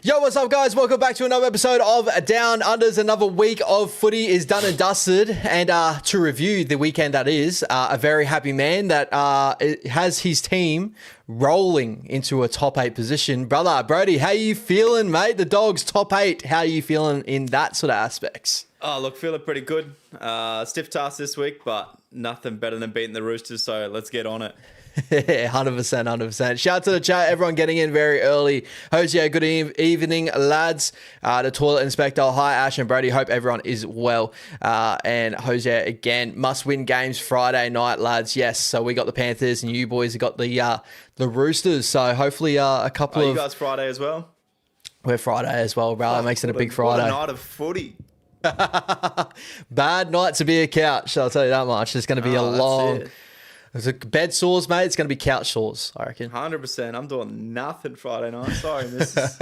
Yo, what's up, guys? Welcome back to another episode of Down Unders. Another week of footy is done and dusted. And to review the weekend that is, a very happy man that has his team rolling into a top 8 position. Brother, Brody, how you feeling, mate? The Dogs top 8. How are you feeling in that sort of aspects? Oh, look, feeling pretty good. Stiff task this week, but nothing better than beating the Roosters, so let's get on it. 100%. Shout out to the chat, everyone getting in very early. Hosier, good evening, lads. The toilet inspector, hi, Ash and Brody. Hope everyone is well. And Hosier again, must win games Friday night, lads. Yes, so we got the Panthers, and you boys have got the Roosters. So hopefully a couple of. You guys Friday as well? We're Friday as well, bro. That makes it a big Friday. What a night of footy. Bad night to be a couch. I'll tell you that much. It's going to be a long. It's a bed sores, mate. It's going to be couch sores, I reckon. 100%. I'm doing nothing Friday night. Sorry, missus.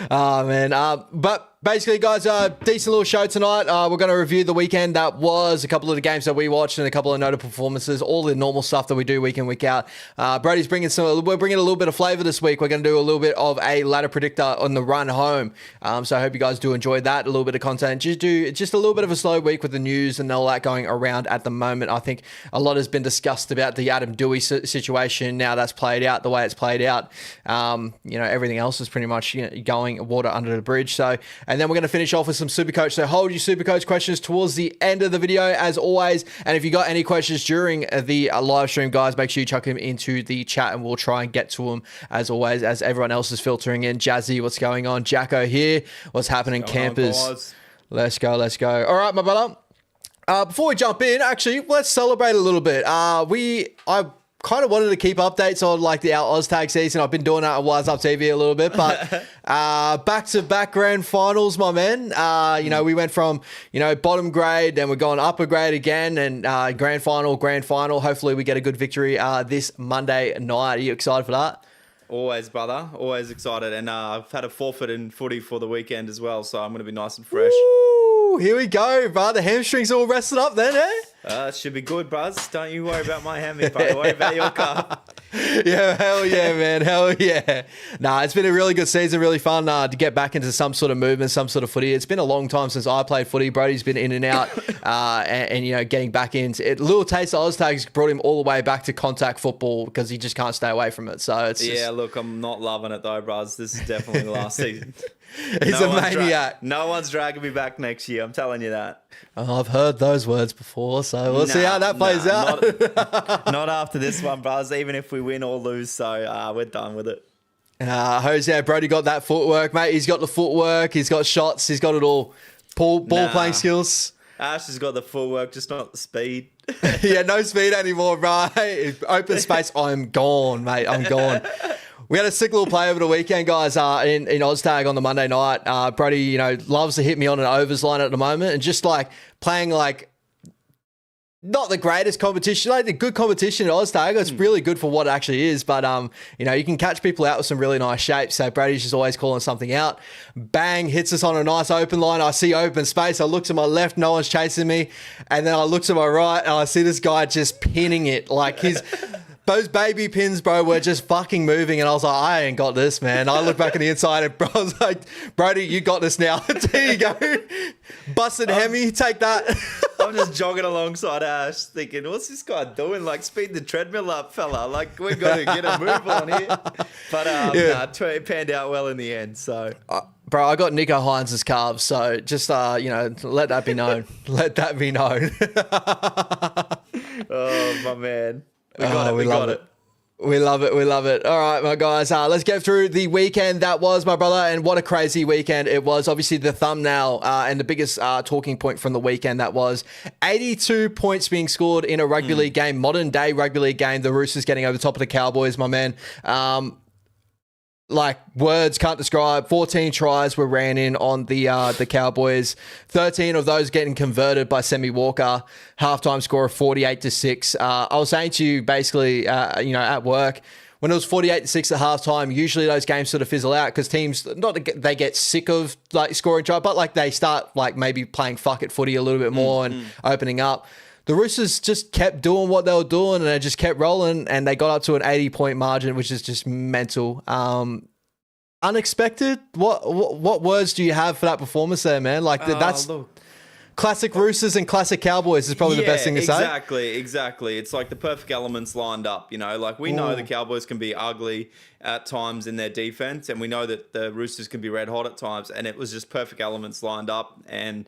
Oh, man. But basically, guys, decent little show tonight. We're going to review the weekend that was, a couple of the games that we watched, and a couple of notable performances, all the normal stuff that we do week in, week out. Brody's bringing we're bringing a little bit of flavour this week. We're going to do a little bit of a ladder predictor on the run home. So I hope you guys do enjoy that, a little bit of content. Just a little bit of a slow week with the news and all that going around at the moment. I think a lot has been discussed about the Adam Dewey situation. Now that's played out the way it's played out. Everything else is pretty much going water under the bridge. So, and then we're going to finish off with some Supercoach. So hold your Supercoach questions towards the end of the video, as always. And if you got any questions during the live stream, guys, make sure you chuck them into the chat, and we'll try and get to them as always, as everyone else is filtering in. Jazzy, what's going on? Jacko here. What's happening, campers? Let's go. All right, my brother. Before we jump in, actually, let's celebrate a little bit. I kind of wanted to keep updates on like our Oztag season. I've been doing that on Wise Up TV a little bit, but back-to-back grand finals, my man. We went from bottom grade, then we're going upper grade again, and grand final. Hopefully, we get a good victory this Monday night. Are you excited for that? Always, brother. Always excited. And I've had a forfeit in footy for the weekend as well, so I'm going to be nice and fresh. Ooh, here we go, bro. The hamstrings all rested up then, eh? Should be good, bros. Don't you worry about my hammy, bro. Worry about your calf. Yeah, hell yeah, man. Hell yeah. Nah, it's been a really good season, really fun to get back into some sort of movement, some sort of footy. It's been a long time since I played footy. Brody's been in and out and getting back into it. A little taste of Oztags brought him all the way back to contact football because he just can't stay away from it. So it's look, I'm not loving it though, bros. This is definitely the last season. He's a maniac. No one's dragging me back next year. I'm telling you that. Oh, I've heard those words before, so we'll see how that plays out. Not after this one, bros. Even if we win or lose, so we're done with it. Jose, Brody got that footwork, mate. He's got the footwork. He's got shots. He's got it all. Ball playing skills. Ash has got the footwork, just not the speed. Yeah, no speed anymore, bro. Open space, I'm gone, mate. I'm gone. We had a sick little play over the weekend, guys, in Oztag on the Monday night. Brody, loves to hit me on an overs line at the moment, and just like playing like not the greatest competition, like the good competition at Oztag. It's really good for what it actually is, but you can catch people out with some really nice shapes. So Brady's just always calling something out. Bang, hits us on a nice open line. I see open space. I look to my left, no one's chasing me, and then I look to my right, and I see this guy just pinning it like his. Those baby pins, bro, were just fucking moving, and I was like, I ain't got this, man. I look back on the inside, and bro, I was like, Brody, you got this now. There you go. Busted Hemi, take that. I'm just jogging alongside Ash, thinking, what's this guy doing? Like, speed the treadmill up, fella. Like, we've got to get a move on here. But it panned out well in the end, so... Bro, I got Nico Hines' calves, so just, let that be known. Let that be known. Oh, my man. We got it. We love it. All right, my guys, let's get through the weekend that was, my brother, and what a crazy weekend it was. Obviously, the thumbnail and the biggest talking point from the weekend that was 82 points being scored in a rugby league game, modern day rugby league game. The Roosters getting over the top of the Cowboys, my man. Like words can't describe. 14 tries were ran in on the Cowboys. 13 of those getting converted by Semi Walker. Halftime score of 48-6. I was saying to you basically, at work, when it was 48-6 at halftime, usually those games sort of fizzle out because teams they get sick of like scoring try, but like they start like maybe playing fuck it footy a little bit more and opening up. The Roosters just kept doing what they were doing, and they just kept rolling, and they got up to an 80-point margin, which is just mental. unexpected? What words do you have for that performance there, man? Like that's Look. classic Roosters and classic Cowboys is probably the best thing to say. Exactly. It's like the perfect elements lined up, you know. Like we know the Cowboys can be ugly at times in their defense, and we know that the Roosters can be red hot at times, and it was just perfect elements lined up. And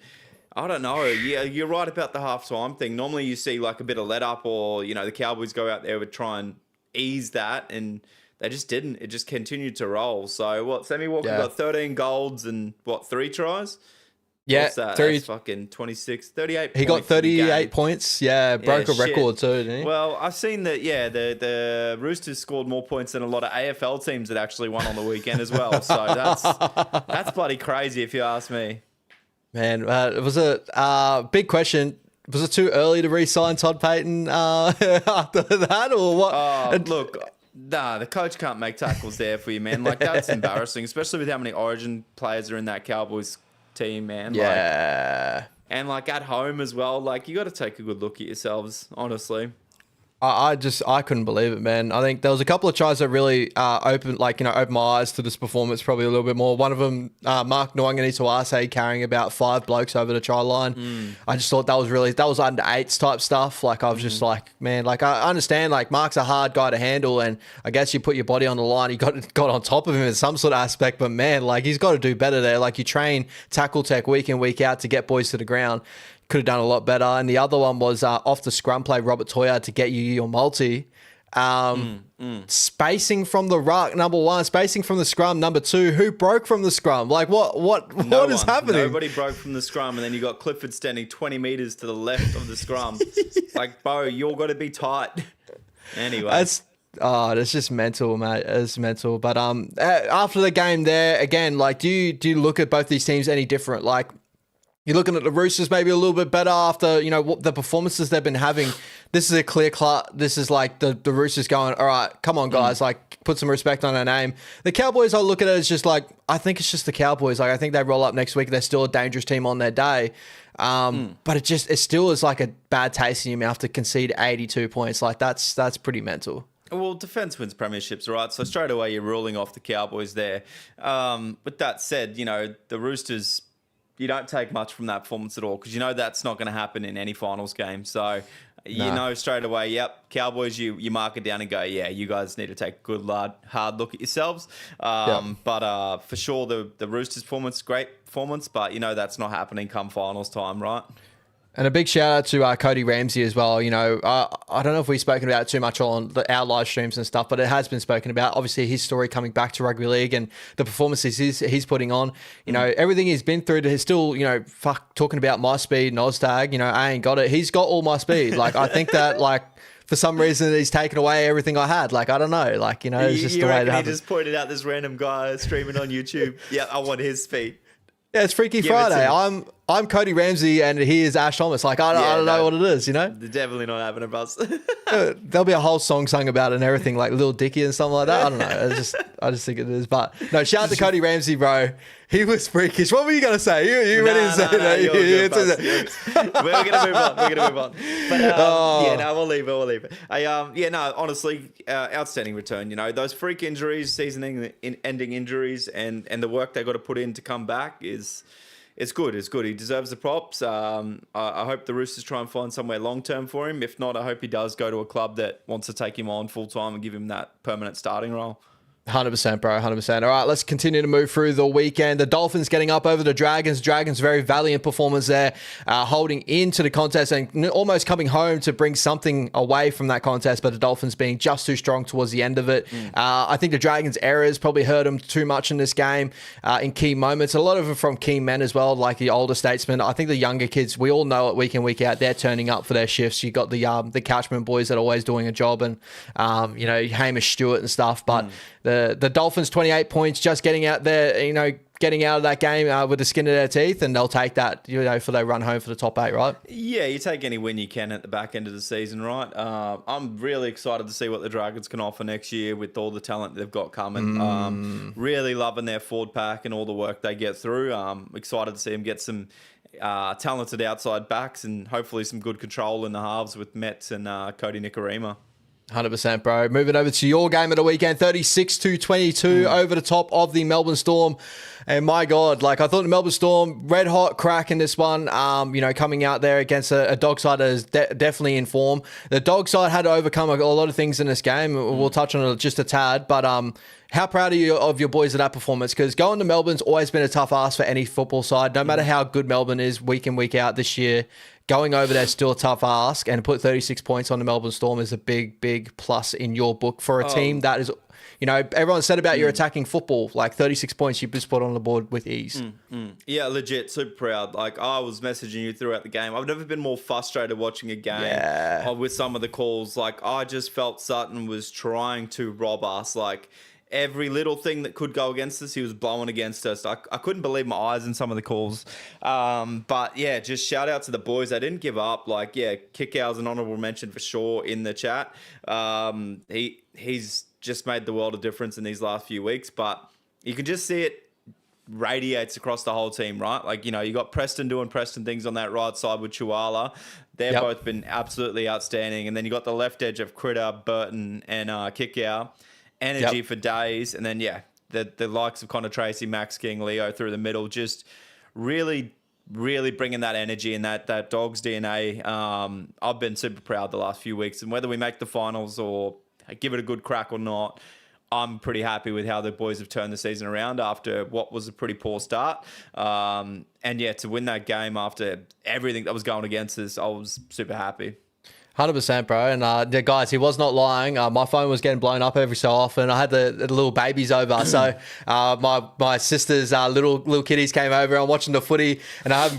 I don't know. Yeah, you're right about the halftime thing. Normally you see like a bit of let up, or you know the Cowboys go out there would try and ease that, and they just didn't. It just continued to roll. So what? Sammy Walker got 13 golds and 3 tries. Yeah, what's that? That's fucking 26, 38 He got 38 points. Yeah, broke a record too, didn't he? Well, I've seen that, the Roosters scored more points than a lot of AFL teams that actually won on the weekend as well. So that's bloody crazy if you ask me. Man, it was a big question. Was it too early to re-sign Todd Payton after that, or what? Look, the coach can't make tackles there for you, man. Like, that's embarrassing, especially with how many Origin players are in that Cowboys team, man. Yeah. And like at home as well, like you got to take a good look at yourselves, honestly. I couldn't believe it, man. I think there was a couple of tries that really opened my eyes to this performance probably a little bit more. One of them, Mark Nwangani carrying about 5 blokes over the try line. I just thought that was under 8s type stuff. Like I was just like, man, like I understand like Mark's a hard guy to handle, and I guess you put your body on the line, you got on top of him in some sort of aspect, but man, like he's got to do better there. Like you train tackle tech week in, week out to get boys to the ground. Could have done a lot better. And the other one was off the scrum play, Robert Toya to get you your multi. Spacing from the ruck, number 1. Spacing from the scrum, number 2. Who broke from the scrum? Like what is happening? Nobody broke from the scrum, and then you got Clifford standing 20 meters to the left of the scrum. Like, bro, you're got to be tight. Anyway. That's just mental, mate. It's mental. But after the game there, again, like, do you look at both these teams any different? Like, you're looking at the Roosters maybe a little bit better after, what the performances they've been having. This is a clear cut. This is like the Roosters going, all right, come on, guys, like put some respect on our name. The Cowboys, I look at it as just like, I think it's just the Cowboys. Like I think they roll up next week. They're still a dangerous team on their day. But it still is like a bad taste in your mouth to concede 82 points. Like that's pretty mental. Well, defense wins premierships, right? So straight away you're ruling off the Cowboys there. With that said, the Roosters, you don't take much from that performance at all because that's not going to happen in any finals game. So you know straight away, yep, Cowboys, you mark it down and go, yeah, you guys need to take a good, hard look at yourselves. But for sure, the Roosters performance, great performance, but that's not happening come finals time, right? And a big shout out to Cody Ramsey as well. I don't know if we've spoken about it too much on our live streams and stuff, but it has been spoken about. Obviously, his story coming back to rugby league and the performances he's putting on. Everything he's been through. He's still, talking about my speed and Oztag. I ain't got it. He's got all my speed. Like I think that for some reason he's taken away everything I had. Like I don't know. Like it's just the way it happens. He just pointed out this random guy streaming on YouTube. Yeah, I want his speed. Yeah, it's Freaky Friday. I'm Cody Ramsey and he is Ash Thomas. Like, I don't know what it is, They're definitely not having a buzz. There'll be a whole song sung about it and everything, like Lil Dicky and something like that. I don't know. I just think it is. But no, shout out to Cody Ramsey, bro. He was freakish. What were you going to say? You ready to say that? We're going to move on. But we'll leave it. Honestly, outstanding return. Those freak injuries, season-ending injuries, and the work they got to put in to come back it's good. It's good. He deserves the props. I hope the Roosters try and find somewhere long-term for him. If not, I hope he does go to a club that wants to take him on full-time and give him that permanent starting role. 100%, bro. 100%. All right, let's continue to move through the weekend. The Dolphins getting up over the Dragons. Dragons, very valiant performance there, holding into the contest and almost coming home to bring something away from that contest, but the Dolphins being just too strong towards the end of it. I think the Dragons' errors probably hurt them too much in this game in key moments. A lot of them from key men as well, like the older statesmen. I think the younger kids, we all know it week in, week out, they're turning up for their shifts. You got the Couchman boys that are always doing a job and, Hamish Stewart and stuff, but the Dolphins 28 points, just getting out there, getting out of that game with the skin of their teeth, and they'll take that, for their run home for the top 8, right? Yeah, you take any win you can at the back end of the season, right? I'm really excited to see what the Dragons can offer next year with all the talent they've got coming. Really loving their forward pack and all the work they get through. Excited to see them get some talented outside backs and hopefully some good control in the halves with Metz and Cody Nikorima. 100%, bro. Moving over to your game of the weekend, 36-22 over the top of the Melbourne Storm. And my God, like I thought the Melbourne Storm, red hot crack in this one, coming out there against a dog side that is definitely in form. The dog side had to overcome a lot of things in this game. We'll touch on it just a tad, but how proud are you of your boys of that performance? Because going to Melbourne's always been a tough ask for any football side, no matter how good Melbourne is week in, week out this year. Going over there is still a tough ask, and to put 36 points on the Melbourne Storm is a big, big plus in your book for a team that is, everyone said about your attacking football, like 36 points you just put on the board with ease. Yeah, legit, super proud. Like, I was messaging you throughout the game. I've never been more frustrated watching a game with some of the calls. Like, I just felt Sutton was trying to rob us. Like, every little thing that could go against us, he was blowing against us. I couldn't believe my eyes in some of the calls. But yeah, just shout out to the boys. They didn't give up. Like, yeah, Kickout's an honourable mention for sure in the chat. He's just made the world of difference in these last few weeks, but you can just see it radiates across the whole team, right? Like, you got Preston doing Preston things on that right side with Chihuahua. They've both been absolutely outstanding. And then you got the left edge of Critter, Burton, and Kickout. Energy for days, and then the likes of Connor Tracy, Max King, Leo through the middle, just really bringing that energy and that Dogs DNA. I've been super proud the last few weeks, and whether we make the finals or give it a good crack or not, I'm pretty happy with how the boys have turned the season around after what was a pretty poor start. And to win that game after everything that was going against us, I was super happy. 100%, bro. And guys, he was not lying. My phone was getting blown up every so often. I had the little babies over. So my sister's little kiddies came over. I'm watching the footy and I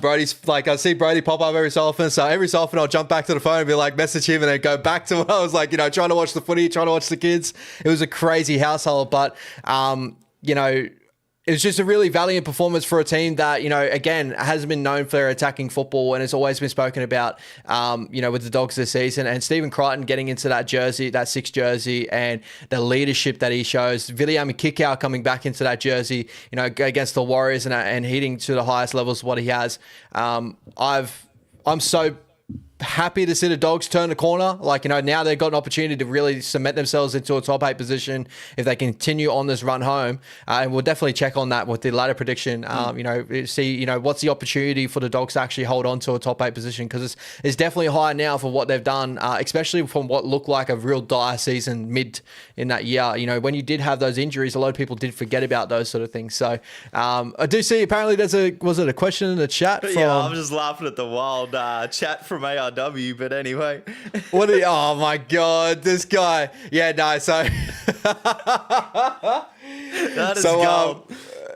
see Brody pop up every so often. So every so often I'll jump back to the phone and be like, message him and then go back to what I was like, trying to watch the footy, trying to watch the kids. It was a crazy household. But, it was just a really valiant performance for a team that, again, hasn't been known for their attacking football and has always been spoken about, with the Dogs this season. And Stephen Crichton getting into that jersey, that 6 jersey, and the leadership that he shows. Viliame Kikau coming back into that jersey, against the Warriors and hitting to the highest levels of what he has. I'm so happy to see the Dogs turn the corner. Like, now they've got an opportunity to really cement themselves into a top 8 position if they continue on this run home. And we'll definitely check on that with the ladder prediction. See, what's the opportunity for the Dogs to actually hold on to a top 8 position, because it's definitely high now for what they've done, especially from what looked like a real dire season mid in that year. When you did have those injuries, a lot of people did forget about those sort of things. So I do see apparently was it a question in the chat? I'm just laughing at the wild chat from ARW, but anyway. Oh my God, this guy. Yeah, no, so. That is gold.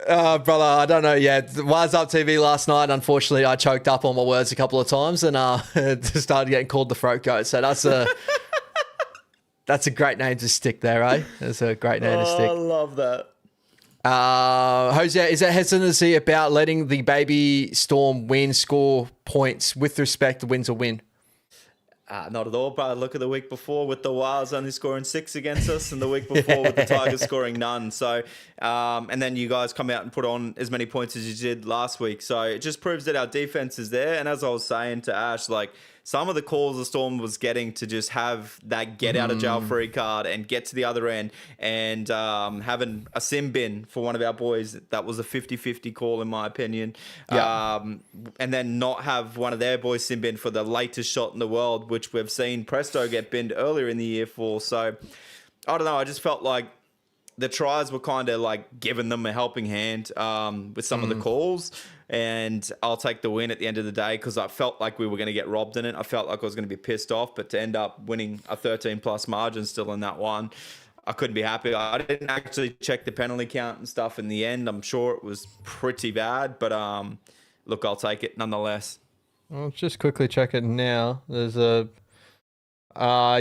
Brother, I don't know. Yeah, Wise Up TV last night. Unfortunately, I choked up on my words a couple of times and started getting called the throat goat. So that's a great name to stick there, eh? That's a great name to stick. I love that. Jose, is there hesitancy about letting the baby Storm score points with respect to win to win? Not at all, but look at the week before with the Wales only scoring 6 against us, and the week before with the Tigers scoring none. So, and then you guys come out and put on as many points as you did last week. So it just proves that our defense is there. And as I was saying to Ash, like, some of the calls the Storm was getting to just have that get out of jail free card and get to the other end, and having a sim bin for one of our boys, that was a 50-50 call in my opinion. Yeah. And then not have one of their boys sim bin for the latest shot in the world, which we've seen Presto get binned earlier in the year for. So I don't know, I just felt like the tries were kind of like giving them a helping hand with some of the calls. And I'll take the win at the end of the day, because I felt like we were going to get robbed in it. I felt like I was going to be pissed off, but to end up winning a 13+ margin still in that one, I couldn't be happy. I didn't actually check the penalty count and stuff in the end. I'm sure it was pretty bad, but look, I'll take it nonetheless. I'll just quickly check it now. There's a...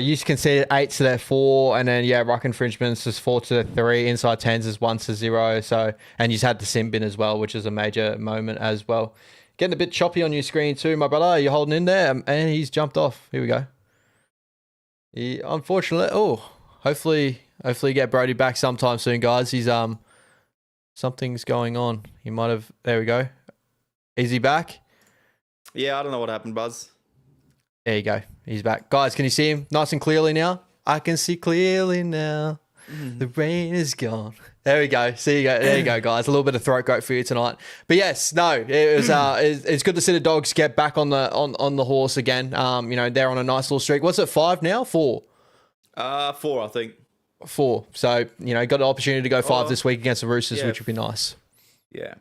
you can see 8 to their 4, and then ruck infringements is 4 to 3, inside 10s is 1 to 0. So, and you had the sim bin as well, which is a major moment as well. Getting a bit choppy on your screen too, my brother. Are you holding in there? And he's jumped off. Here we go. He unfortunately, hopefully get Brody back sometime soon, guys. He's something's going on. He might have. There we go. Is he back? Yeah, I don't know what happened, Buzz. There you go. He's back. Guys, can you see him nice and clearly now? I can see clearly now. The rain is gone. There we go. See you go. There you go, guys. A little bit of throat goat for you tonight. But yes, no, it was. It's good to see the Dogs get back on the horse again. They're on a nice little streak. What's it? 5 now? 4? 4, I think. 4. So got the opportunity to go 5 this week against the Roosters, which would be nice. Yeah.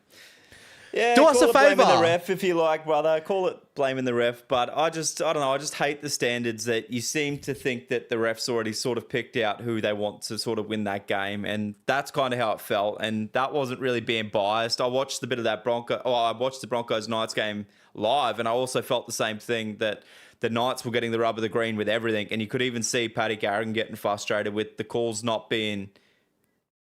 Yeah, do us a favour. Blaming the ref if you like, brother. Call it blaming the ref. But I don't know. I just hate the standards that you seem to think that the refs already sort of picked out who they want to sort of win that game. And that's kind of how it felt. And that wasn't really being biased. I watched a bit of that I watched the Broncos Knights game live. And I also felt the same thing, that the Knights were getting the rub of the green with everything. And you could even see Paddy Carrigan getting frustrated with the calls not being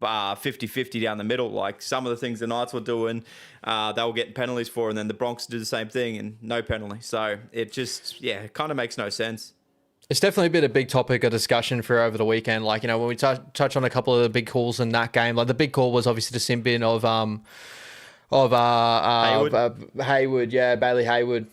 50-50 down the middle. Like some of the things the Knights were doing, they were getting penalties for, and then the Bronx did the same thing and no penalty. So it just, it kind of makes no sense. It's definitely been a big topic of discussion for over the weekend. Like, when we touch on a couple of the big calls in that game, like the big call was obviously the sin bin of Hayward, Bailey Hayward,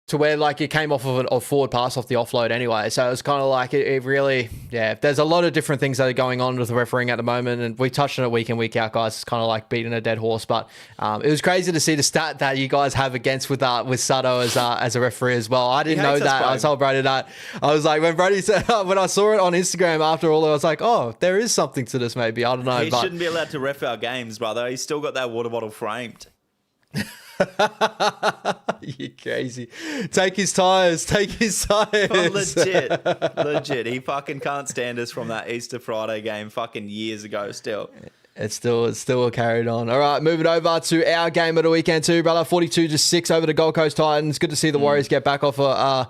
to where like it came off of a forward pass off the offload anyway. So it's kind of like it really, there's a lot of different things that are going on with the refereeing at the moment. And we touched on it week in, week out, guys. It's kind of like beating a dead horse. But it was crazy to see the stat that you guys have against with Sutto as a referee as well. I didn't know that. I told Brody that. I was like, when Brody said, when I saw it on Instagram after all, I was like, oh, there is something to this maybe. I don't know. He shouldn't be allowed to ref our games, brother. He's still got that water bottle framed. You crazy. Take his tires. Oh, legit. He fucking can't stand us from that Easter Friday game fucking years ago still. It's still carried on. All right, moving over to our game of the weekend too, brother. 42-6 over the Gold Coast Titans. Good to see the Warriors get back off a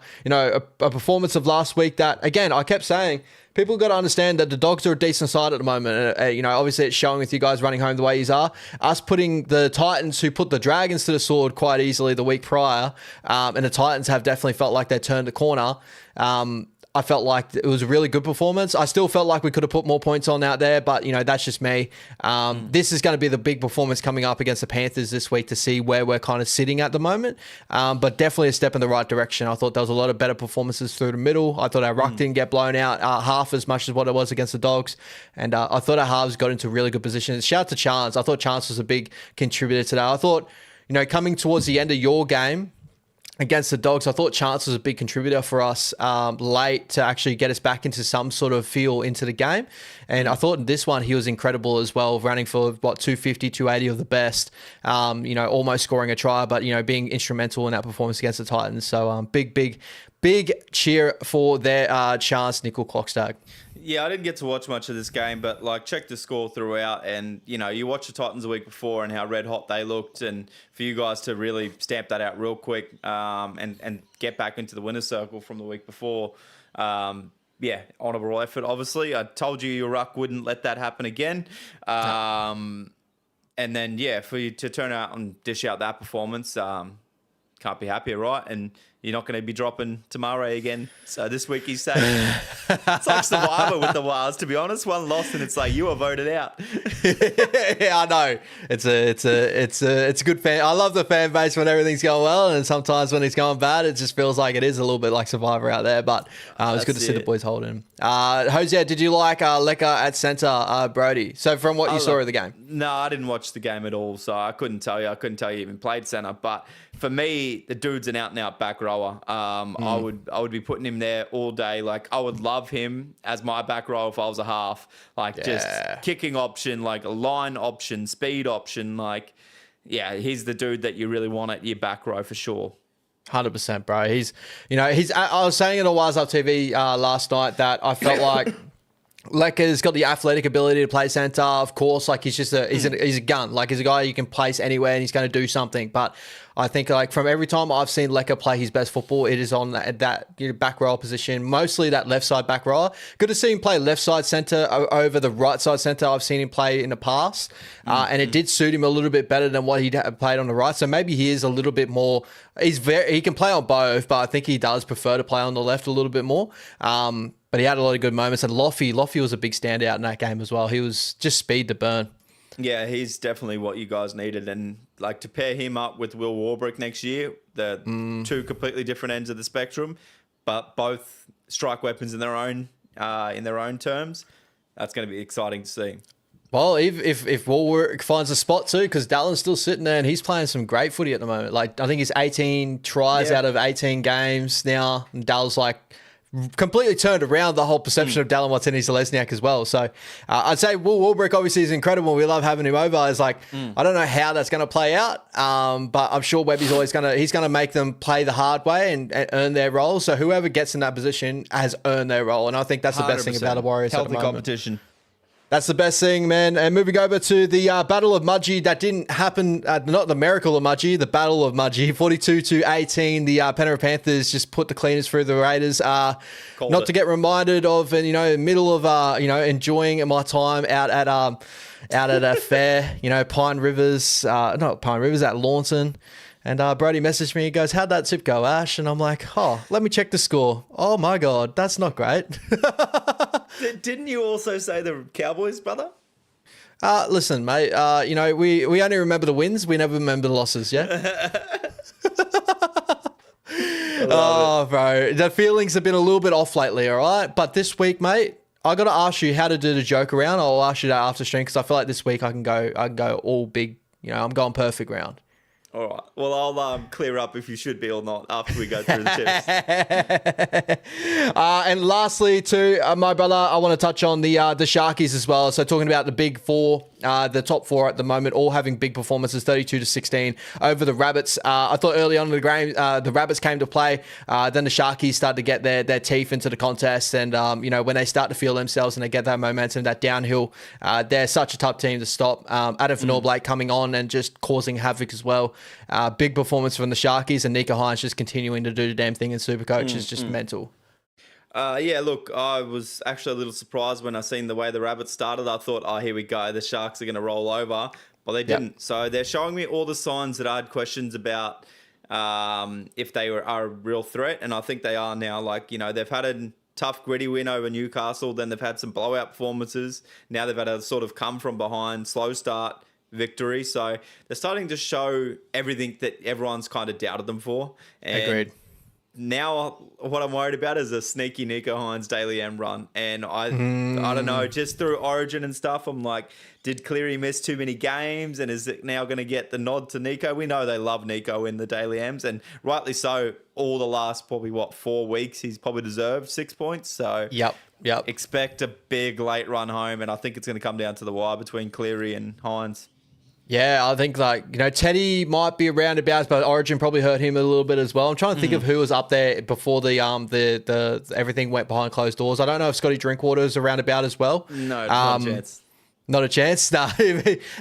performance of last week that, again, I kept saying, people got to understand that the Dogs are a decent side at the moment. Obviously it's showing with you guys running home the way you are. Us putting the Titans, who put the Dragons to the sword quite easily the week prior, and the Titans have definitely felt like they turned the corner. I felt like it was a really good performance. I still felt like we could have put more points on out there, but, that's just me. This is going to be the big performance coming up against the Panthers this week to see where we're kind of sitting at the moment. But definitely a step in the right direction. I thought there was a lot of better performances through the middle. I thought our ruck didn't get blown out half as much as what it was against the Dogs. And I thought our halves got into really good positions. Shout out to Chance. I thought Chance was a big contributor today. I thought, coming towards the end of your game against the Dogs, I thought Chance was a big contributor for us late to actually get us back into some sort of feel into the game. And I thought in this one, he was incredible as well, running for, 250, 280 of the best, almost scoring a try, but, being instrumental in that performance against the Titans. So big cheer for their Chance, Nickel Clockstag. Yeah, I didn't get to watch much of this game, but check the score throughout, and you watch the Titans a week before and how red hot they looked, and for you guys to really stamp that out real quick and get back into the winner's circle from the week before. Honourable effort. Obviously, I told you your ruck wouldn't let that happen again, and then for you to turn out and dish out that performance, can't be happier, right? And you're not going to be dropping Tamare again. So this week he's saying it's like Survivor with the Wars, to be honest. One loss and it's like you are voted out. Yeah, I know. It's a good fan. I love the fan base when everything's going well, and sometimes when it's going bad, it just feels like it is a little bit like Survivor out there. But it's good to see the boys holding. Hosea, did you like Lecker at centre, Brody? So from what you saw of the game? No, I didn't watch the game at all, so I couldn't tell you. I couldn't tell you even played centre. But for me, the dude's an out and out back rower. I would be putting him there all day. I would love him as my back row if I was a half. Just kicking option, a line option, speed option. He's the dude that you really want at your back row for sure. 100%, bro. I was saying it on Wise Up TV last night that I felt like Lecker's got the athletic ability to play centre. Of course, he's a gun. He's a guy you can place anywhere and he's going to do something. But I think from every time I've seen Lecker play his best football, it is on that back row position, mostly that left side back row. Good to see him play left side centre over the right side centre. I've seen him play in the past, and it did suit him a little bit better than what he played on the right. So maybe he is a little bit more. He can play on both, but I think he does prefer to play on the left a little bit more. But he had a lot of good moments, and Loffy was a big standout in that game as well. He was just speed to burn. Yeah, he's definitely what you guys needed. And to pair him up with Will Warbrick next year, the two completely different ends of the spectrum, but both strike weapons in their own in their own terms, that's going to be exciting to see. Well, if Warwick finds a spot too, because Dallin's still sitting there and he's playing some great footy at the moment. Like, I think he's 18 tries out of 18 games now. And Dall's like completely turned around the whole perception of Dallin Watene-Zelezniak as well. So I'd say Will Warbrick obviously is incredible. We love having him over. It's like, I don't know how that's going to play out, but I'm sure Webby's always he's going to make them play the hard way and earn their role. So whoever gets in that position has earned their role. And I think that's the best thing about the Warriors Healthy at the moment. competition. That's the best thing, man. And moving over to the Battle of Mudgee, that didn't happen, not the Miracle of Mudgee, the Battle of Mudgee, 42-18. The Penrith Panthers just put the cleaners through the Raiders. Not to get reminded of, middle of, enjoying my time out at a fair, Pine Rivers, not Pine Rivers, at Lawnton. And Brody messaged me, he goes, how'd that tip go, Ash? And I'm like, let me check the score. Oh my God, that's not great. Didn't you also say the Cowboys, brother? Listen, mate, we only remember the wins. We never remember the losses, yeah? Bro, the feelings have been a little bit off lately, all right? But this week, mate, I got to ask you how to do the joke around. I'll ask you that after stream because I feel like this week I can go all big. I'm going perfect round. All right. Well, I'll clear up if you should be or not after we go through the tips. And lastly, too, my brother, I want to touch on the Sharkies as well. So talking about the big four, the top four at the moment, all having big performances, 32-16 over the Rabbits. I thought early on in the game, the Rabbits came to play. Then the Sharkies started to get their teeth into the contest. And, when they start to feel themselves and they get that momentum, that downhill, they're such a tough team to stop. Adam Van-Blake coming on and just causing havoc as well. Big performance from the Sharkies, and Nico Hines just continuing to do the damn thing in Supercoach is just mental. Look, I was actually a little surprised when I seen the way the Rabbits started. I thought, here we go, the Sharks are going to roll over, but they didn't. Yep. So they're showing me all the signs that I had questions about if they are a real threat, and I think they are now. Like, they've had a tough, gritty win over Newcastle, then they've had some blowout performances. Now they've had a sort of come from behind, slow start victory. So they're starting to show everything that everyone's kind of doubted them for. And agreed. Now what I'm worried about is a sneaky Nico Hines Daily M run. And I don't know, just through Origin and stuff, I'm like, did Cleary miss too many games? And is it now going to get the nod to Nico? We know they love Nico in the Daily M's, and rightly so. All the last probably 4 weeks, he's probably deserved 6 points. So yep. Expect a big late run home, and I think it's going to come down to the wire between Cleary and Hines. Yeah, I think Teddy might be around about, but Origin probably hurt him a little bit as well. I'm trying to think of who was up there before the everything went behind closed doors. I don't know if Scotty Drinkwater is around about as well. No, not a chance. Not a chance. No,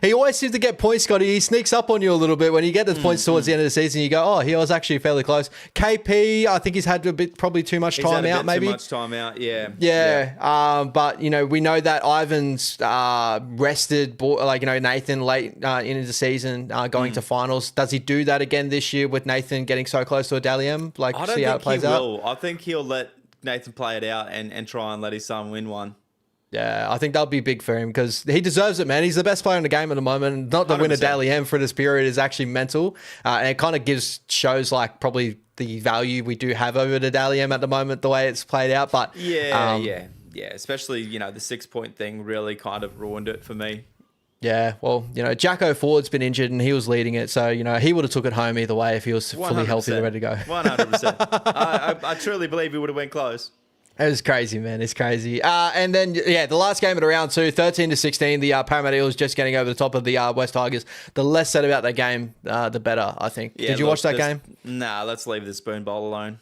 he always seems to get points, Scotty. He sneaks up on you a little bit. When you get the points towards the end of the season, you go, he was actually fairly close. KP, I think he's had probably too much time out, maybe. Too much time out, yeah. Yeah. But, we know that Ivan's rested, Nathan late into the season going to finals. Does he do that again this year with Nathan getting so close to a Dally M? I don't think he will. I think he'll let Nathan play it out and try and let his son win one. Yeah, I think that'll be big for him because he deserves it, man. He's the best player in the game at the moment. Not to win a Daily M for this period is actually mental. And it kind of shows like probably the value we do have over the Daily M at the moment, the way it's played out. But yeah. Especially, the 6 point thing really kind of ruined it for me. Yeah, well, Jacko Ford's been injured and he was leading it. So, he would have took it home either way if he was fully 100%. healthy and ready to go. 100%. I truly believe he would have went close. It was crazy, man. It's crazy. And then, the last game of the round 2, 13-16, the Parramatta Eels just getting over the top of the West Tigers. The less said about that game, the better, I think. Yeah, Did you watch that game? Nah, let's leave the spoon bowl alone.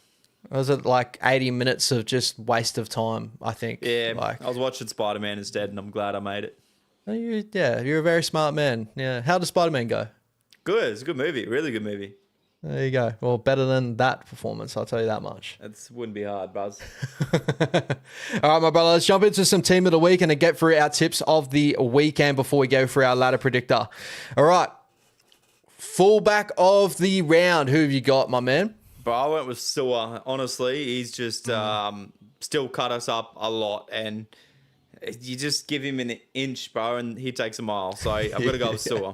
Was it like 80 minutes of just waste of time, I think? Yeah, I was watching Spider-Man instead, and I'm glad I made it. You're a very smart man. Yeah. How does Spider-Man go? Good. It's a good movie. Really good movie. There you go. Well, better than that performance, I'll tell you that much. It wouldn't be hard, Buzz. All right, my brother, let's jump into some team of the week and then get through our tips of the weekend before we go through our ladder predictor. All right. Fullback of the round. Who have you got, my man? Bro, I went with Sewer. Honestly, he's just still cut us up a lot. And you just give him an inch, bro, and he takes a mile. So I've got to go with Sewer.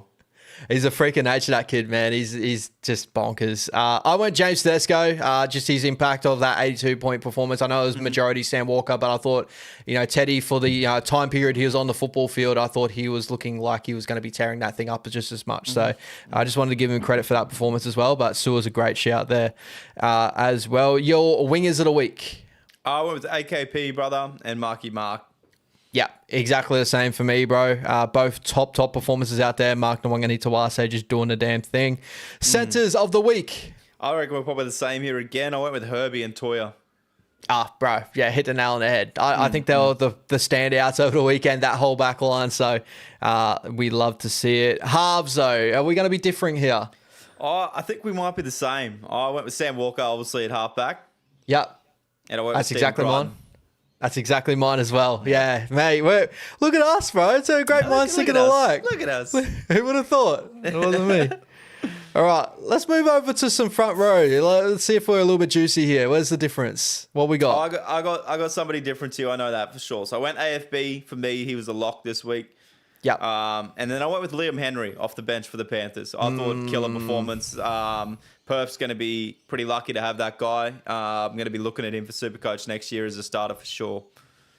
He's a freak of nature, that kid, man. He's just bonkers. I went James Tedesco, just his impact of that 82-point performance. I know it was majority Sam Walker, but I thought, Teddy, for the time period he was on the football field, I thought he was looking like he was going to be tearing that thing up just as much. So I just wanted to give him credit for that performance as well. But Sewer's a great shout there as well. Your wingers of the week. I went with AKP, brother, and Marky Mark. Yeah, exactly the same for me, bro. Both top performances out there. Mark Nwangani-Tawase just doing the damn thing. Centers of the week. I reckon we're probably the same here again. I went with Herbie and Toya. Bro, yeah, hit the nail on the head. I think they were the standouts over the weekend, that whole back line. So we love to see it. Halves, though, are we going to be differing here? I think we might be the same. I went with Sam Walker, obviously, at halfback. Yep. And I went That's with exactly Stephen mine. That's exactly mine as well. Yeah, mate. Look at us, bro. It's a great minds thinking alike. Look at us. Who would have thought? It wasn't me. All right, let's move over to some front row. Let's see if we're a little bit juicy here. Where's the difference? What we got? I got somebody different too. I know that for sure. So I went AFB. For me, he was a lock this week. Yeah. And then I went with Liam Henry off the bench for the Panthers. I thought killer performance. Perth's going to be pretty lucky to have that guy. I'm going to be looking at him for Supercoach next year as a starter for sure.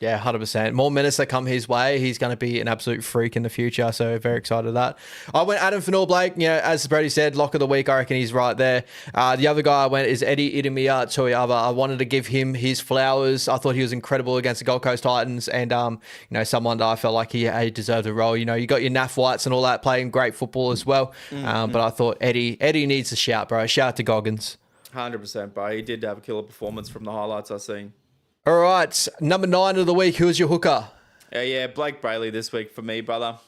Yeah, 100%. More minutes that come his way. He's going to be an absolute freak in the future. So very excited of that. I went Adam Fanor-Blake. As Brady said, lock of the week. I reckon he's right there. The other guy I went is Eddie Idemia Toyava. I wanted to give him his flowers. I thought he was incredible against the Gold Coast Titans. And, someone that I felt like he deserved a role. You got your Naf Whites and all that playing great football as well. But I thought Eddie needs a shout, bro. Shout out to Goggins. 100%, bro. He did have a killer performance from the highlights I've seen. All right, number 9 of the week. Who's your hooker? Yeah, Blake Brayley this week for me, brother.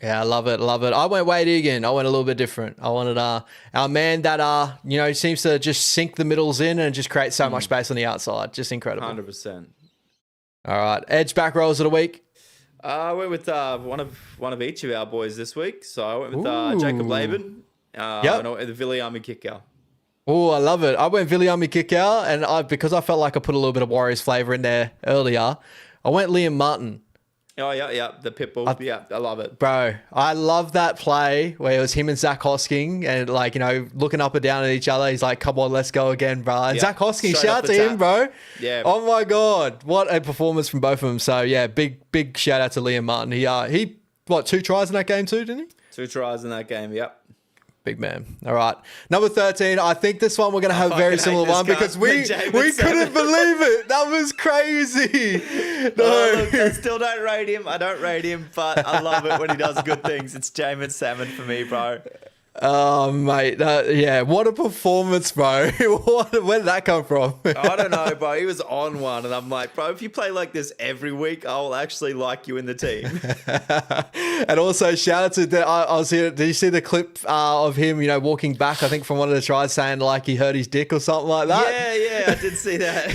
Yeah, I love it. I went Wade Egan. I went a little bit different. I wanted our man that seems to just sink the middles in and just create so much space on the outside. Just incredible. 100%. All right, edge back rolls of the week. I went with one of each of our boys this week. So I went with Jacob Laban. And I went with Viliami Kikau. Oh, I love it. I went Viliami Kikau, and because I felt like I put a little bit of Warriors flavour in there earlier, I went Liam Martin. Oh, yeah, the Pitbull. I love it. Bro, I love that play where it was him and Zach Hosking and, looking up and down at each other. He's like, come on, let's go again, bro. And Zach Hosking, shout out to him, bro. Yeah. Oh, my God. What a performance from both of them. So, yeah, big shout out to Liam Martin. He 2 tries in that game too, didn't he? 2 tries in that game, yep. Big man. All right. Number 13. I think this one we're going to have a very similar one because we couldn't believe it. That was crazy. No. Look, I still don't rate him. I don't rate him, but I love it when he does good things. It's Jamin Salmon for me, bro. Oh, mate. What a performance, bro. Where did that come from? I don't know, bro. He was on one, and I'm like, bro, if you play like this every week, I'll actually like you in the team. And also, shout out to I was here. Did you see the clip of him, walking back, I think, from one of the tries saying like he hurt his dick or something like that? Yeah, I did see that.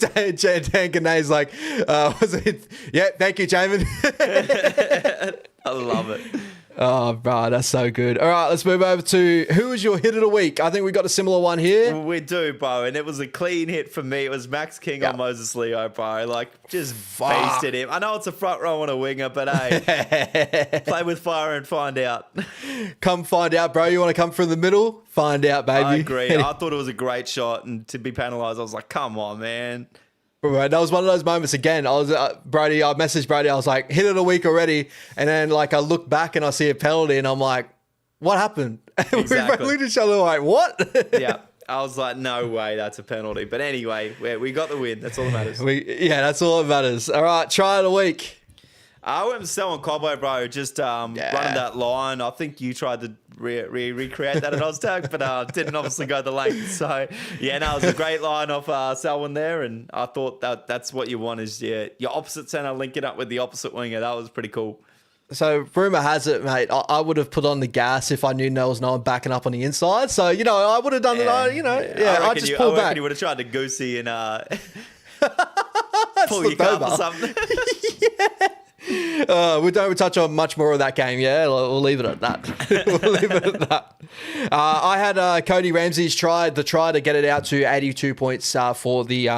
Dan Ganay's like, was it? Yeah, thank you, Jamin. I love it. Oh, bro, that's so good. All right, let's move over to who was your hit of the week? I think we got a similar one here. We do, bro, and it was a clean hit for me. It was Max King on Moses Leo, bro. Like, just beasted him. I know it's a front row and a winger, but hey, play with fire and find out. Come find out, bro. You want to come from the middle? Find out, baby. I agree. I thought it was a great shot, and to be penalised, I was like, come on, man. Right, that was one of those moments again. I was Brody. I messaged Brody. I was like, hit it a week already, and then I look back and I see a penalty, and I'm like, what happened? Exactly. We both looked at each other like, what? Yeah, I was like, no way, that's a penalty. But anyway, we got the win. That's all that matters. That's all that matters. All right, try of the week. I went with Selwyn Cobbo, bro. Just running that line. I think you tried to recreate that at Oztag, but didn't obviously go the length. So, it was a great line off Selwyn there, and I thought that's what you want is your opposite centre linking up with the opposite winger. That was pretty cool. So, rumour has it, mate, I would have put on the gas if I knew there was no one backing up on the inside. So, I would have done it, I just pulled back. You would have tried to goosey and pull the your cup or something. Yeah. We don't touch on much more of that game. Yeah, we'll leave it at that. I had Cody Ramsey's try to get it out to 82 points for the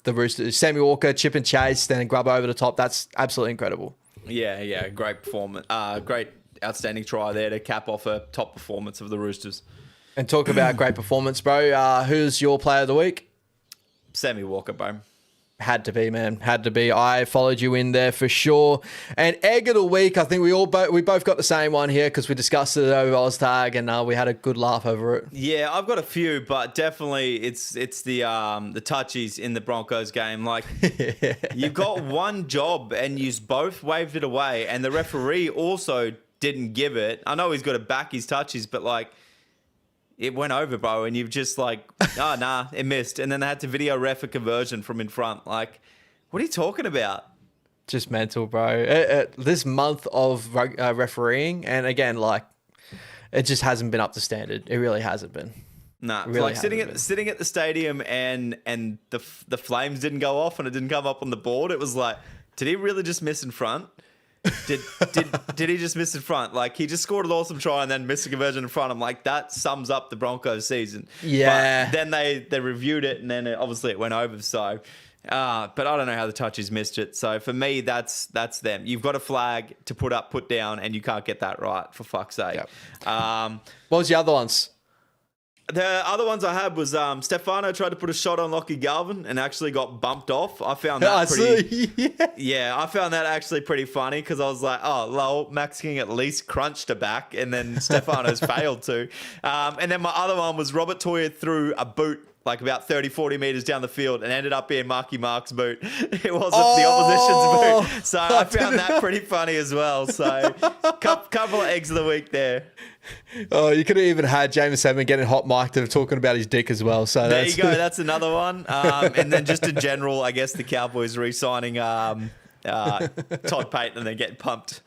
Roosters. Sammy Walker, chip and chase, then grub over the top. That's absolutely incredible. Yeah, great performance. Great outstanding try there to cap off a top performance of the Roosters. And talk about great performance, bro. Who's your player of the week? Sammy Walker, bro. Had to be, man. Had to be. I followed you in there for sure. And egg of the week, I think we both got the same one here because we discussed it over Oztag and we had a good laugh over it. Yeah, I've got a few, but definitely it's the touchies in the Broncos game. Like, you've got one job and you both waved it away, and the referee also didn't give it. I know he's got to back his touchies, but like, it went over, bro, and you've just like, oh, nah, it missed. And then they had to video ref a conversion from in front. Like, what are you talking about? Just mental, bro. This month of refereeing, and again, like, it just hasn't been up to standard. It really hasn't been. Nah, really like sitting at the stadium and the flames didn't go off and it didn't come up on the board. It was like, did he really just miss in front? Did he just miss in front? Like, he just scored an awesome try and then missed a conversion in front. I'm like, that sums up the Broncos season. Yeah. But then they reviewed it and then obviously it went over. So, but I don't know how the touchies missed it. So for me, that's them. You've got a flag to put up, put down, and you can't get that right, for fuck's sake. Yep. What was the other ones? The other ones I had was Stefano tried to put a shot on Lockie Galvin and actually got bumped off. I found that I found that actually pretty funny because I was like, oh, lol, Max King at least crunched a back, and then Stefano's failed to. And then my other one was Robert Toya threw a boot like about 30, 40 meters down the field and ended up being Marky Mark's boot. It wasn't the opposition's boot. So I found that pretty funny as well. So couple of eggs of the week there. Oh, you could have even had James Edmund getting hot mic'd and talking about his dick as well. So there you go. That's another one. And then just in general, I guess the Cowboys re-signing Todd Payton and then getting pumped.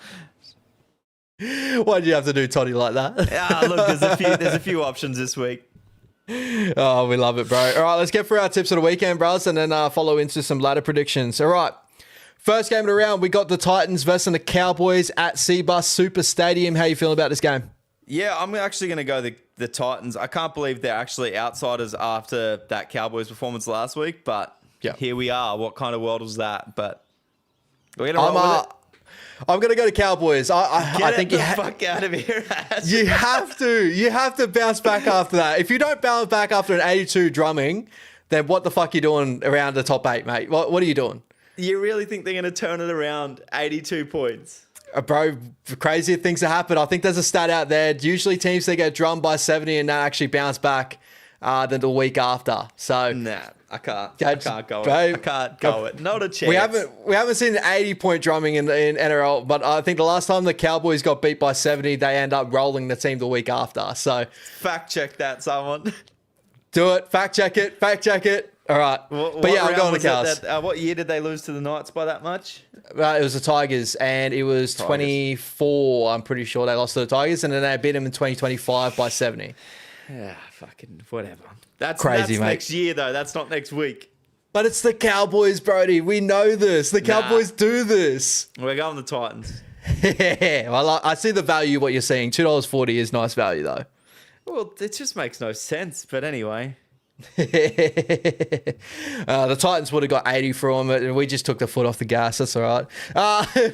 Why did you have to do Toddy like that? Look, there's a few options this week. Oh, we love it, bro. All right, let's get through our tips of the weekend, bros, and then follow into some ladder predictions. All right. First game of the round, we got the Titans versus the Cowboys at Cbus Super Stadium. How you feeling about this game? Yeah, I'm actually going to go the Titans. I can't believe they're actually outsiders after that Cowboys performance last week, but Here we are. What kind of world was that? But we're going to roll with it. I'm going to go to Cowboys. I think fuck out of here. You have to. You have to bounce back after that. If you don't bounce back after an 82 drumming, then what the fuck are you doing around the top 8, mate? What are you doing? You really think they're going to turn it around 82 points? Bro, crazier things have happened. I think there's a stat out there. Usually teams, they get drummed by 70 and not actually bounce back than the week after. So nah, I can't go bro, it. I can't go it. Not a chance. We haven't seen an 80-point drumming in NRL, but I think the last time the Cowboys got beat by 70, they end up rolling the team the week after. So fact check that, someone. Do it. Fact check it. All right. I'm going to Cows. What year did they lose to the Knights by that much? It was the Tigers, and it was 24. I'm pretty sure they lost to the Tigers, and then they beat them in 2025 by 70. Yeah, fucking whatever. That's crazy, mate. Next year, though. That's not next week. But it's the Cowboys, Brody. We know this. The Cowboys do this. We're going the Titans. Well, I see the value what you're saying. $2.40 is nice value, though. Well, it just makes no sense. But anyway. The Titans would have got 80 from it, and we just took the foot off the gas. That's all right.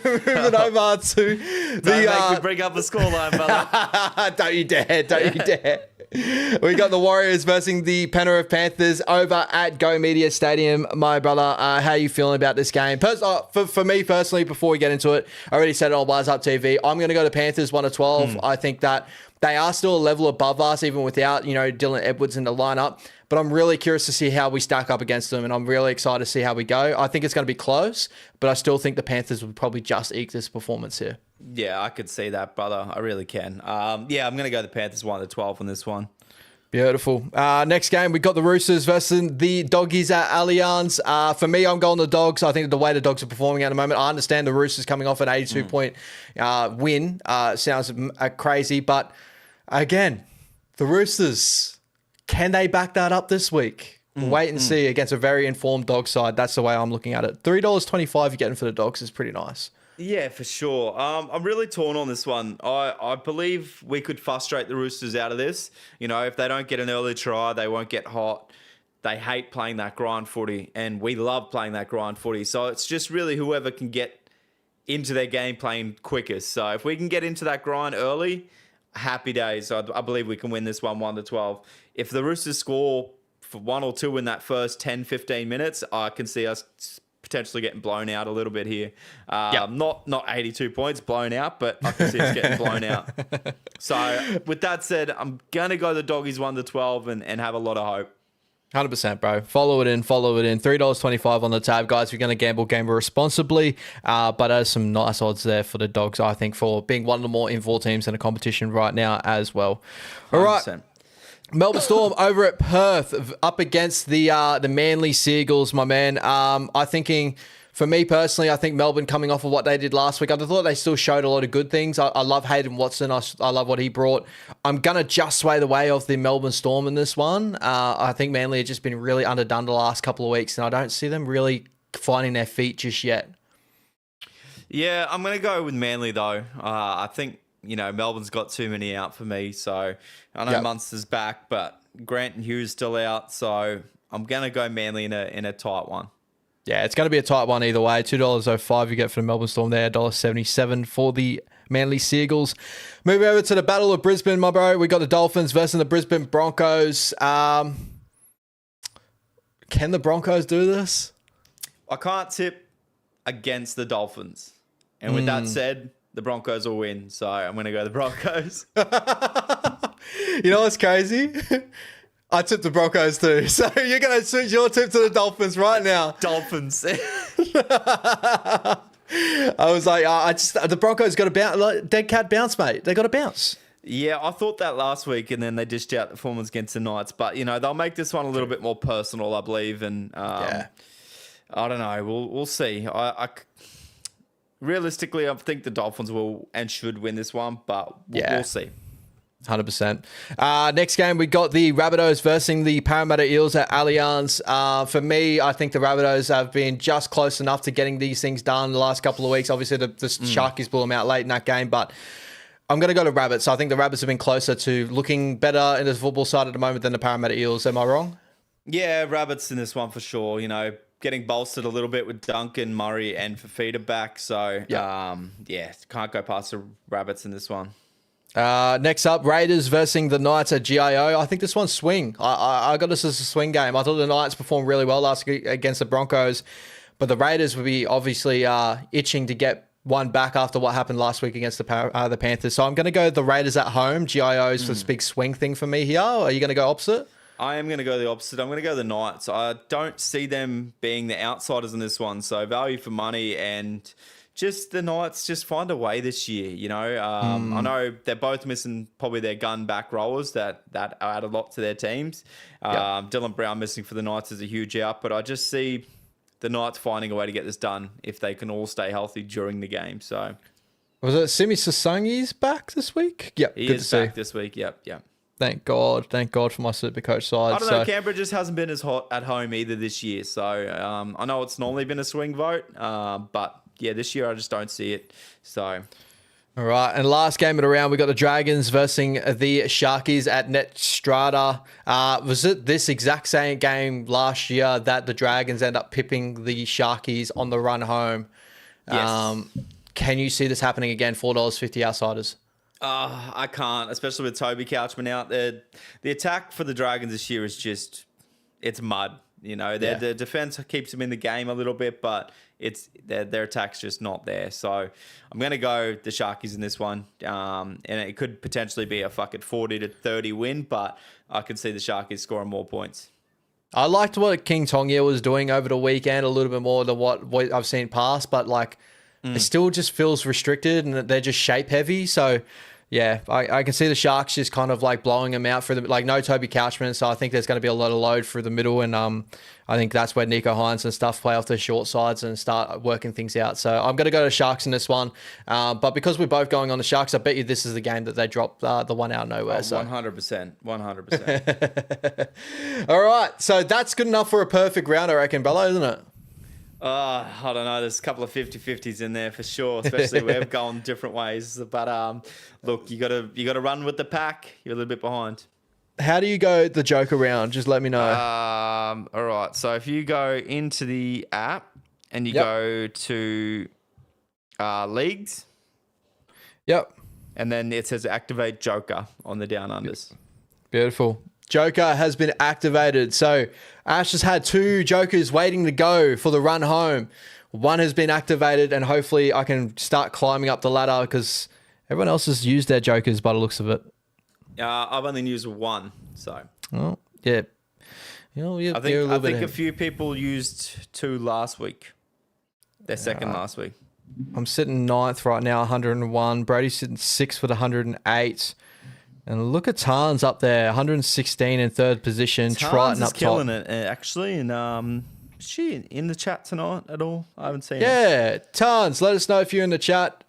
Moving over to Don't make me bring up the scoreline, brother. Don't you dare. We got the Warriors versus the Penrith Panthers over at Go Media Stadium. My brother, how are you feeling about this game? For me personally, before we get into it, I already said it on Bars Up TV. I'm going to go to Panthers 1-12. I think that they are still a level above us, even without, Dylan Edwards in the lineup. But I'm really curious to see how we stack up against them, and I'm really excited to see how we go. I think it's going to be close, but I still think the Panthers would probably just eke this performance here. Yeah, I could see that, brother. I really can. I'm going to go the Panthers 1-12 on this one. Beautiful. Next game, we got the Roosters versus the Doggies at Allianz. For me, I'm going the Dogs. I think the way the Dogs are performing at the moment, I understand the Roosters coming off an 82-point win. Sounds crazy, but again, the Roosters, can they back that up this week? Wait and see against a very informed dog side. That's the way I'm looking at it. $3.25 you're getting for the Dogs is pretty nice. Yeah, for sure. I'm really torn on this one. I believe we could frustrate the Roosters out of this. If they don't get an early try, they won't get hot. They hate playing that grind footy, and we love playing that grind footy. So it's just really whoever can get into their game playing quickest. So if we can get into that grind early, happy days. I believe we can win this one 1-12. If the Roosters score for 1 or 2 in that first 10, 15 minutes, I can see us potentially getting blown out a little bit here. Not 82 points blown out, but I can see us getting blown out. So with that said, I'm going to go the Doggies 1-12 and have a lot of hope. 100%, bro. Follow it in. $3.25 on the tab, guys. If you're going to gamble responsibly. But there's some nice odds there for the Dogs, I think, for being one of the more involved teams in the competition right now as well. All 100%. Right. Melbourne Storm over at Perth up against the Manly Seagulls, my man. For me personally, I think Melbourne coming off of what they did last week, I thought they still showed a lot of good things. I love Hayden Watson. I love what he brought. I'm going to just sway the way of the Melbourne Storm in this one. I think Manly have just been really underdone the last couple of weeks, and I don't see them really finding their feet just yet. Yeah, I'm going to go with Manly, though. I think, Melbourne's got too many out for me. So I know Munster's back, but Grant and Hughes still out. So I'm going to go Manly in a tight one. Yeah, it's going to be a tight one either way. $2.05 you get for the Melbourne Storm there. $1.77 for the Manly Seagulls. Moving over to the Battle of Brisbane, my bro. We got the Dolphins versus the Brisbane Broncos. Can the Broncos do this? I can't tip against the Dolphins. And with that said, the Broncos will win. So I'm going to go the Broncos. You know what's crazy? I tipped the Broncos too. So you're going to switch your tip to the Dolphins right now. Dolphins. I was like, the Broncos got to bounce. Dead cat bounce, mate. They got to bounce. Yeah, I thought that last week, and then they dished out the performance against the Knights. But, they'll make this one a little bit more personal, I believe. And I don't know. We'll see. Realistically, I think the Dolphins will and should win this one, but we'll see. 100%. Next game, we got the Rabbitohs versus the Parramatta Eels at Allianz. For me, I think the Rabbitohs have been just close enough to getting these things done the last couple of weeks. Obviously, the Sharkies blew them out late in that game, but I'm going to go to Rabbits. I think the Rabbits have been closer to looking better in the football side at the moment than the Parramatta Eels. Am I wrong? Yeah, Rabbits in this one for sure. Getting bolstered a little bit with Duncan, Murray, and Fafita back. So, can't go past the Rabbits in this one. Next up, Raiders versus the Knights at GIO. I think this one's swing. I got this as a swing game. I thought the Knights performed really well last week against the Broncos, but the Raiders would be obviously itching to get one back after what happened last week against the Panthers. So I'm going to go the Raiders at home. GIO is this big swing thing for me here. Are you going to go opposite? I am going to go the opposite. I'm going to go the Knights. I don't see them being the outsiders in this one. So value for money and just the Knights just find a way this year. I know they're both missing probably their gun back rowers that add a lot to their teams. Dylan Brown missing for the Knights is a huge out, but I just see the Knights finding a way to get this done if they can all stay healthy during the game. So was it Simi Sasangi's back this week? Yep, he is back this week. Yep. Thank God for my Supercoach side. I don't know. Canberra just hasn't been as hot at home either this year. So I know it's normally been a swing vote, but yeah, this year I just don't see it. So. All right, and last game of the round, we got the Dragons versus the Sharkies at Netstrata. Was it this exact same game last year that the Dragons end up pipping the Sharkies on the run home? Yes. Can you see this happening again? $4.50 outsiders. I can't, especially with Toby Couchman out there. The attack for the Dragons this year is just, it's mud. The defense keeps them in the game a little bit, but their attack's just not there. So I'm going to go the Sharkies in this one. And it could potentially be a 40-30 win, but I could see the Sharkies scoring more points. I liked what King Tongia was doing over the weekend a little bit more than what I've seen past, but it still just feels restricted and they're just shape heavy. So yeah, I can see the Sharks just kind of blowing them out for no Toby Couchman. So I think there's going to be a lot of load through the middle. And I think that's where Nico Hines and stuff play off the short sides and start working things out. So I'm going to go to Sharks in this one. But because we're both going on the Sharks, I bet you this is the game that they drop the one out of nowhere. 100%. 100%. All right. So that's good enough for a perfect round, I reckon, Bello, isn't it? I don't know. There's a couple of 50-50s in there for sure, especially we've gone different ways. But look, you gotta run with the pack. You're a little bit behind. How do you go the Joker round? Just let me know. All right. So if you go into the app and you go to Leagues. Yep. And then it says activate Joker on the down unders. Beautiful. Joker has been activated. So Ash has had 2 Jokers waiting to go for the run home. One has been activated, and hopefully I can start climbing up the ladder because everyone else has used their Jokers by the looks of it. I've only used 1, so. Oh, yeah. I think a few people used 2 last week. Their second last week. I'm sitting 9th right now, 101. Brody's sitting 6th with 108. And look at Tarns up there, 116 in 3rd position. Triton up top. Killing it, actually. And is she in the chat tonight at all? I haven't seen her. Yeah, Tarns, let us know if you're in the chat.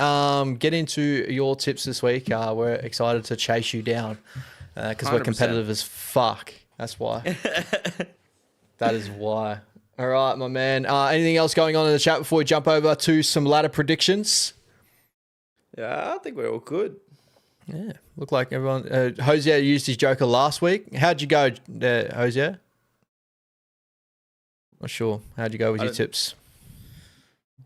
Get into your tips this week. We're excited to chase you down because we're competitive as fuck. That's why. That is why. All right, my man. Anything else going on in the chat before we jump over to some ladder predictions? Yeah, I think we're all good. Yeah, look like everyone. Hosier used his Joker last week. How'd you go, Hosier? Not sure. How'd you go with your tips?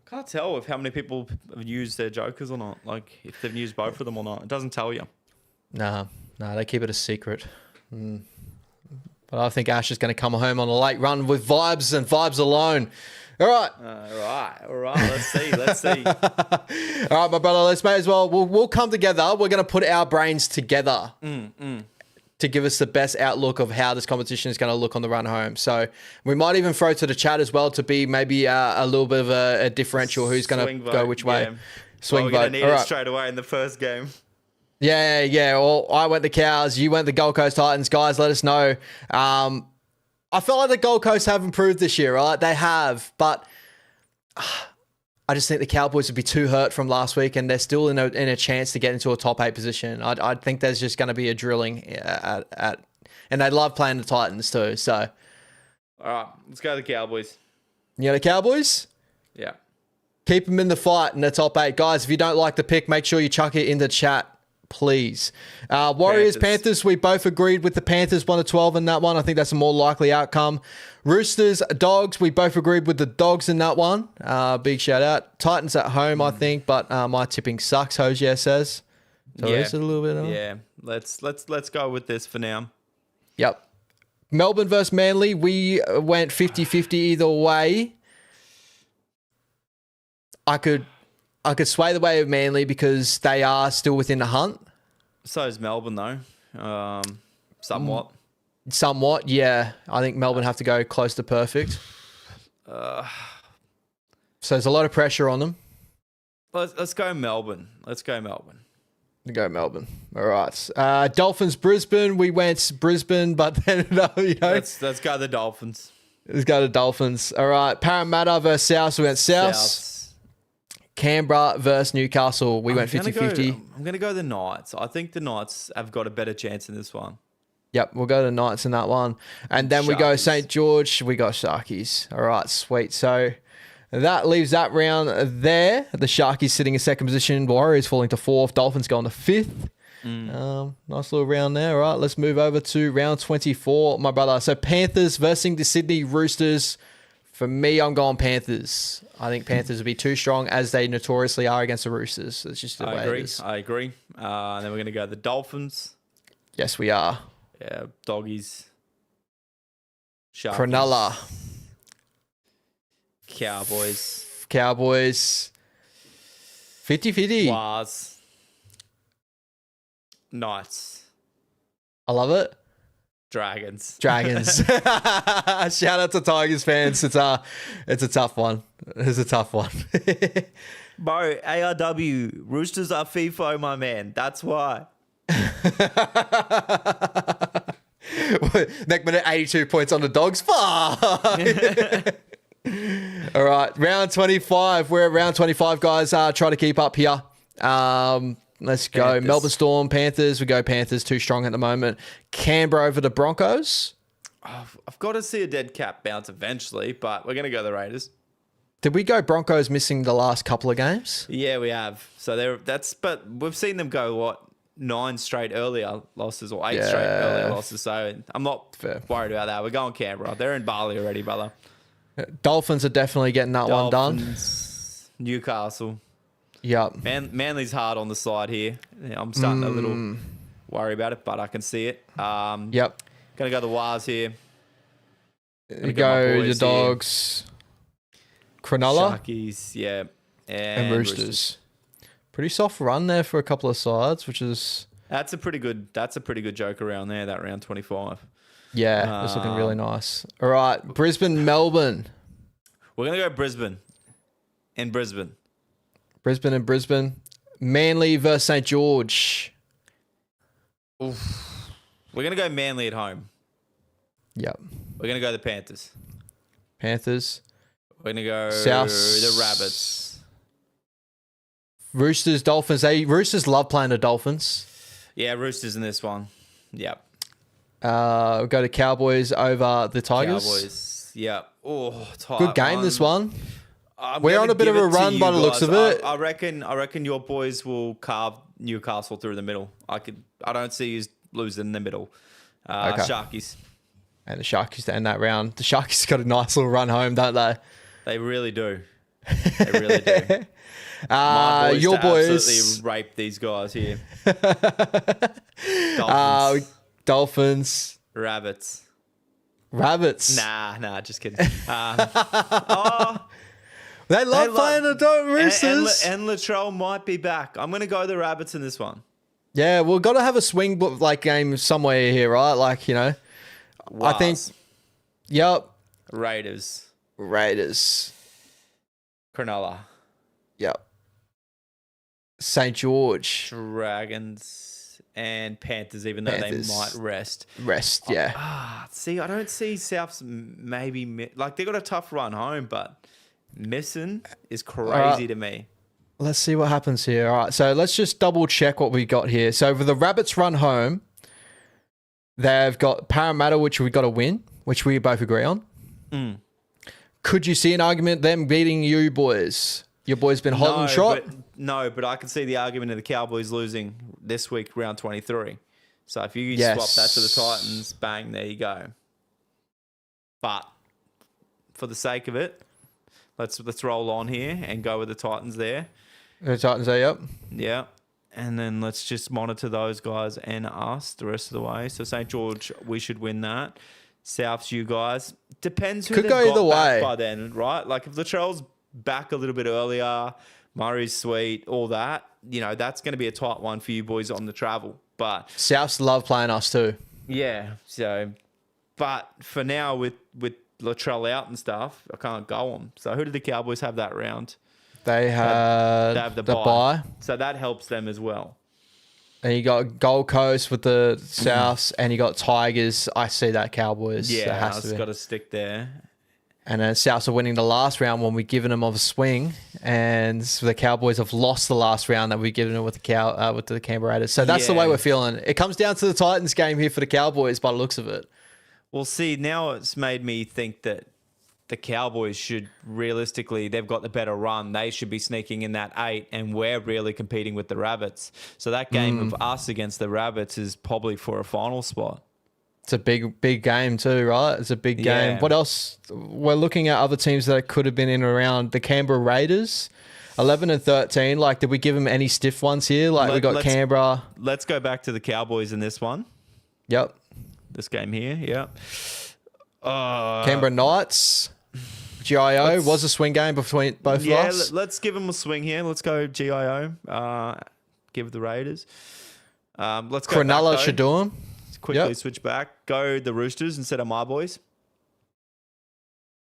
Can't tell if how many people have used their Jokers or not. Like if they've used both of them or not. It doesn't tell you. Nah, they keep it a secret. But I think Ash is going to come home on a late run with vibes and vibes alone. All right. All right. Let's see. All right, my brother. Let's may as well. We'll come together. We're going to put our brains together to give us the best outlook of how this competition is going to look on the run home. So we might even throw to the chat as well to be maybe a little bit of a differential who's going to go which way. Yeah. Swing vote. We're going to need it straight away in the first game. Yeah. Well, I went the Cows. You went the Gold Coast Titans. Guys, let us know. I felt like the Gold Coast have improved this year, right? They have, but I just think the Cowboys would be too hurt from last week, and they're still in a chance to get into a top 8 position. I think there's just going to be a drilling and they love playing the Titans too. So, all right, let's go to the Cowboys. You know the Cowboys? Yeah. Keep them in the fight in the top 8. Guys, if you don't like the pick, make sure you chuck it in the chat, please. Warriors, Panthers, we both agreed with the Panthers 1-12 in that one. I think that's a more likely outcome. Roosters, Dogs, we both agreed with the Dogs in that one. Big shout out. Titans at home, I think, but my tipping sucks, Hosier says. So yeah. Is it a little bit of... Yeah, let's go with this for now. Yep. Melbourne versus Manly, we went 50-50 either way. I could sway the way of Manly because they are still within the hunt. So is Melbourne, though. Somewhat. Somewhat, yeah. I think Melbourne have to go close to perfect. So there's a lot of pressure on them. Let's go Melbourne. Go Melbourne. All right. Dolphins, Brisbane. We went Brisbane, but then, Let's go the Dolphins. Let's go to Dolphins. All right. Parramatta versus South. We went South. Canberra versus Newcastle. We went 50-50. I'm going to go the Knights. I think the Knights have got a better chance in this one. Yep, we'll go to Knights in that one. And then we go St. George. We got Sharkies. All right, sweet. So that leaves that round there. The Sharkies sitting in second position. Warriors falling to 4th. Dolphins going to 5th. Nice little round there. All right, let's move over to round 24, my brother. So Panthers versus the Sydney Roosters. For me, I'm going Panthers. I think Panthers will be too strong as they notoriously are against the Roosters. That's just the way it is. I agree. And then we're going to go the Dolphins. Yes, we are. Yeah, Doggies. Sharkies. Cronulla. Cowboys. 50-50. Wars. Knights. I love it. Dragons. Shout out to Tigers fans. It's a tough one. It's a tough one. Bro, ARW. Roosters are FIFO, my man. That's why. Next minute, 82 points on the Dogs. Fuck. All right, round 25. We're at round 25, guys. Try to keep up here. Let's go. Panthers. Melbourne Storm, Panthers. We go Panthers, too strong at the moment. Canberra over the Broncos. I've got to see a dead cat bounce eventually, but we're going to go the Raiders. Did we go Broncos missing the last couple of games? Yeah, we have. So but we've seen them go, 9 straight earlier losses or 8 straight earlier losses. So I'm not worried about that. We're going Canberra. They're in Bali already, brother. Dolphins are definitely getting that one done. Newcastle. Yep. Manly's hard on the side here. Yeah, I'm starting a little worry about it, but I can see it. Yep. Gonna go the Wars here. You go the Dogs. Cronulla. Sharkies, yeah. And Roosters. Pretty soft run there for a couple of sides, which is... That's a pretty good joke around there, that round 25. Yeah, it's looking really nice. All right, Brisbane, Melbourne. We're going to go Brisbane. And Brisbane. Brisbane and Brisbane. Manly versus St. George. Oof. We're going to go Manly at home. Yep. We're going to go the Panthers. Panthers. We're going to go South. the Rabbits. Roosters, Dolphins. Roosters love playing the Dolphins. Yeah, Roosters in this one. Yep. We'll go to Cowboys over the Tigers. Cowboys. Yep. Oh, good game, this one. We're on a bit of a run by the looks of it. I reckon your boys will carve Newcastle through the middle. I don't see you losing in the middle. Okay. Sharkies. And the Sharkies to end that round. The Sharkies got a nice little run home, don't they? They really do. They really do. Your boys absolutely rape these guys here. Dolphins. Rabbits. Nah, just kidding. They love playing the Roosters. And Latrell might be back. I'm going to go the Rabbits in this one. Yeah, we've got to have a swing game somewhere here, right? Like, you know, Wars. I think. Yep. Raiders. Cronulla. Yep. St. George. Dragons and Panthers, even though they might rest. Yeah. See, I don't see Souths maybe... Like, they got a tough run home, but missing is crazy to me. Let's see what happens here. All right, so let's just double check what we got here. So for the Rabbits run home, they've got Parramatta, which we got to win, which we both agree on. Could you see an argument them beating you boys? Your boys been hot and trot? But I can see the argument of the Cowboys losing this week, round 23. So if you swap that to the Titans, bang, there you go. But for the sake of it, let's roll on here and go with the Titans there. The Titans are, yep. Yeah. And then let's just monitor those guys and us the rest of the way. So St. George, we should win that. Souths, you guys. Depends who could they've go either got back way by then, right? Like if Latrell's back a little bit earlier, Murray's sweet, all that, you know, that's going to be a tight one for you boys on the travel. But Souths love playing us too. Yeah. So, but for now with Latrell out and stuff, I can't go them. So who did the Cowboys have that round? They have the bye. So that helps them as well. And you got Gold Coast with the Souths, and you got Tigers. I see that Cowboys. Yeah, it's got to stick there. And then Souths are winning the last round when we're giving them of a swing, and the Cowboys have lost the last round that we've given them with the Canberra Raiders. So that's the way we're feeling. It comes down to the Titans game here for the Cowboys by the looks of it. Well, see, now it's made me think that the Cowboys should realistically, they've got the better run. They should be sneaking in that 8, and we're really competing with the Rabbits. So that game of us against the Rabbits is probably for a final spot. It's a big game too, right? It's a big game. What else? We're looking at other teams that could have been in and around the Canberra Raiders, 11 and 13. Like, did we give them any stiff ones here? Like, we got Canberra. Let's go back to the Cowboys in this one. Yep. This game here, yep. Canberra Knights. GIO was a swing game between both of us. Yeah, let's give them a swing here. Let's go GIO. Give the Raiders. Let's go Cronulla should do them. Quickly switch back. Go the Roosters instead of my boys.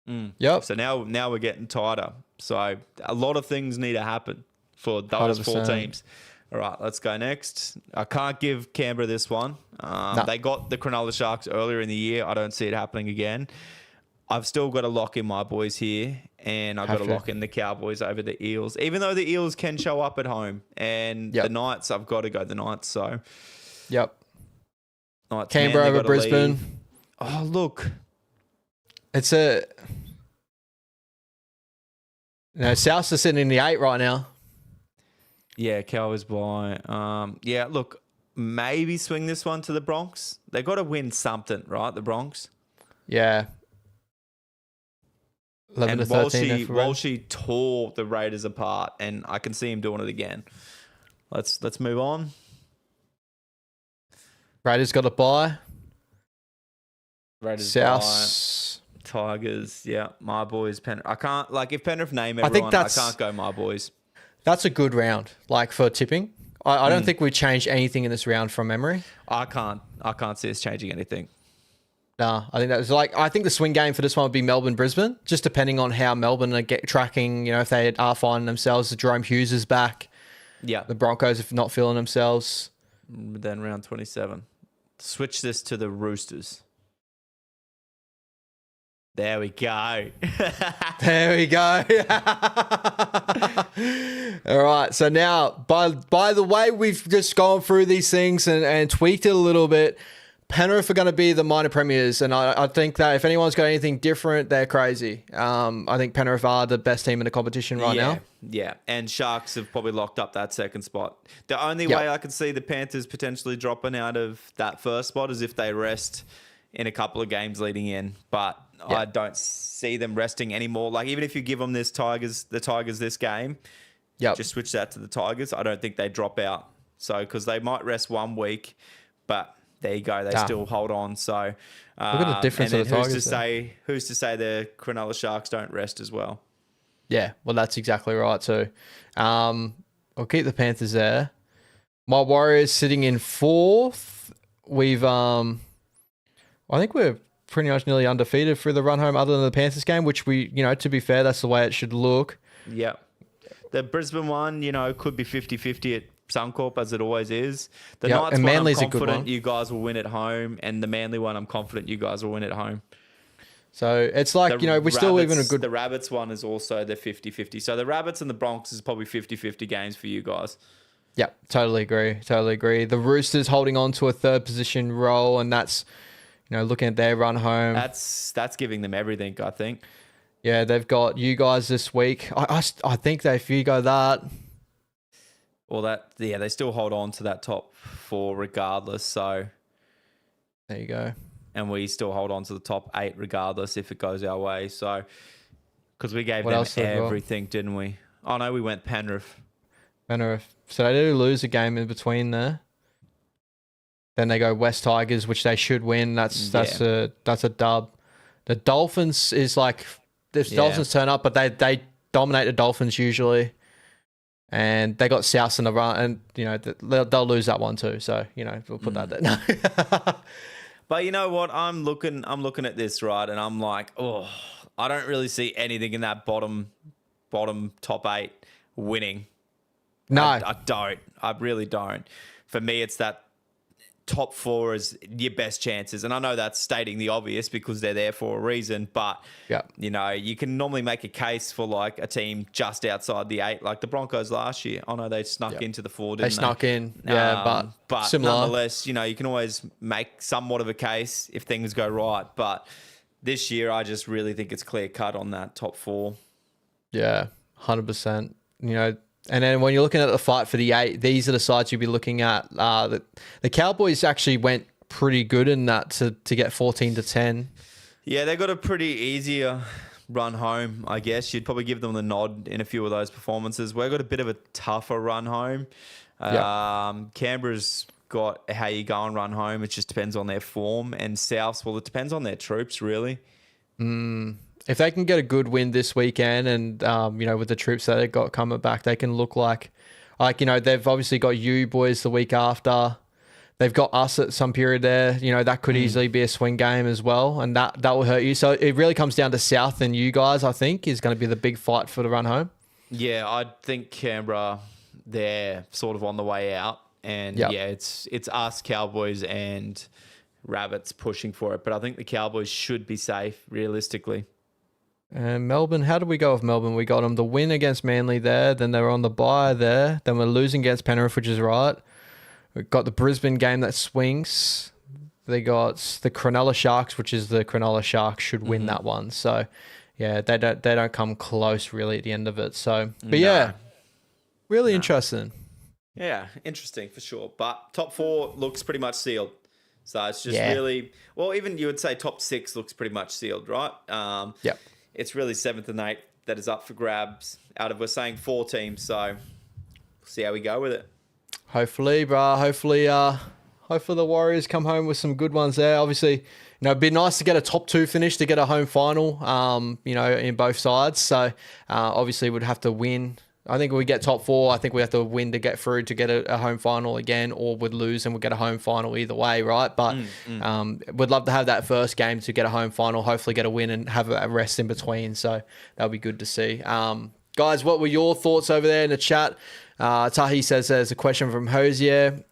Yep. So now we're getting tighter. So a lot of things need to happen for those 100%. 4 teams. All right, let's go next. I can't give Canberra this one. They got the Cronulla Sharks earlier in the year. I don't see it happening again. I've still got to lock in my boys here, and I've got to lock in the Cowboys over the Eels, even though the Eels can show up at home. And the Knights, I've got to go the Knights. So, Knights, Canberra over Brisbane. Leave. Oh, look. It's Souths are sitting in the 8 right now. Yeah, Cowboys by. Look, maybe swing this one to the Bronx. They got to win something, right? The Bronx. Yeah. 11 And to 13. Walshy tore the Raiders apart, and I can see him doing it again. Let's move on. Raiders got a bye. Raiders South. Tigers, yeah, my boys. I can't, like, if Penrith name everyone, I can't go my boys. That's a good round, like, for tipping. I don't think we changed anything in this round from memory. I can't see us changing anything. Nah, I think that's I think the swing game for this one would be Melbourne-Brisbane, just depending on how Melbourne are tracking, if they are finding themselves. Jerome Hughes is back. Yeah. The Broncos are not feeling themselves. Then round 27. Switch this to the Roosters. There we go. There we go. All right. So now, by the way, we've just gone through these things and tweaked it a little bit. Penrith are going to be the minor premiers, and I think that if anyone's got anything different, they're crazy. I think Penrith are the best team in the competition right now. Yeah, and Sharks have probably locked up that second spot. The only way I could see the Panthers potentially dropping out of that first spot is if they rest in a couple of games leading in, but I don't see them resting anymore. Like, even if you give them the Tigers this game, just switch that to the Tigers. I don't think they drop out. So, because they might rest 1 week, but there you go. They still hold on. So, look at the difference of the Tigers. Who's to say the Cronulla Sharks don't rest as well? Yeah, well, that's exactly right too. I'll keep the Panthers there. My Warriors sitting in 4th. We've I think we're pretty much nearly undefeated through the run home, other than the Panthers game, which we, to be fair, that's the way it should look. Yeah. The Brisbane one, could be 50-50 at Suncorp, as it always is. The Knights one, I'm confident you guys will win at home, and the Manly one, I'm confident you guys will win at home. So it's like, we're still even a good... The Rabbits one is also the 50-50. So the Rabbits and the Bronx is probably 50-50 games for you guys. Yeah, totally agree. The Roosters holding on to a 3rd position role, and that's... looking at their run home. That's giving them everything, I think. Yeah, they've got you guys this week. I think if you go that... Well, they still hold on to that top 4 regardless, so... There you go. And we still hold on to the top 8 regardless if it goes our way, so... Because we gave them everything, didn't we? Oh, no, we went Penrith. So they do lose a game in between there. Then they go West Tigers, which they should win. That's a dub. The Dolphins is like, if the Dolphins turn up, but they dominate the Dolphins usually, and they got Souths in the run, and they'll lose that one too. So we'll put that there. But you know what? I'm looking at this, right, and I'm like, I don't really see anything in that bottom top 8 winning. No, I don't. I really don't. For me, it's that top 4 is your best chances. And I know that's stating the obvious because they're there for a reason, but you can normally make a case for like a team just outside the 8, like the Broncos last year. I know they snuck into the 4, didn't they? They snuck in, but similar. Nonetheless, you can always make somewhat of a case if things go right. But this year, I just really think it's clear cut on that top 4. Yeah, 100%. And then when you're looking at the fight for the 8, these are the sides you'll be looking at. The Cowboys actually went pretty good in that to get 14-10. Yeah, they got a pretty easier run home, I guess. You'd probably give them the nod in a few of those performances. We've got a bit of a tougher run home. Canberra's got how you go and run home. It just depends on their form. And Souths, well, it depends on their troops, really. If they can get a good win this weekend and, with the troops that they've got coming back, they can look like, they've obviously got you boys the week after. They've got us at some period there. That could easily be a swing game as well, and that will hurt you. So it really comes down to South and you guys, I think, is going to be the big fight for the run home. Yeah, I think Canberra, they're sort of on the way out. And, it's us, Cowboys, and Rabbits pushing for it. But I think the Cowboys should be safe, realistically. And Melbourne, how did we go with Melbourne? We got them the win against Manly there. Then they were on the bye there. Then we're losing against Penrith, which is right. We've got the Brisbane game that swings. They got the Cronulla Sharks, which is the Cronulla Sharks should win that one. So, they don't come close really at the end of it. So, but really interesting. Yeah, interesting for sure. But top 4 looks pretty much sealed. So it's just really, well, even you would say top 6 looks pretty much sealed, right? it's really 7th and 8th that is up for grabs out of, we're saying 4 teams. So we'll see how we go with it. Hopefully, bro. Hopefully the Warriors come home with some good ones there. Obviously, it'd be nice to get a top 2 finish to get a home final, in both sides. So, obviously, we'd have to win. I think we get top 4. I think we have to win to get through to get a home final again, or would lose and we'll get a home final either way, right? But we'd love to have that first game to get a home final, hopefully get a win and have a rest in between. So that'll be good to see. Guys, what were your thoughts over there in the chat? Tahi says there's a question from Hosier.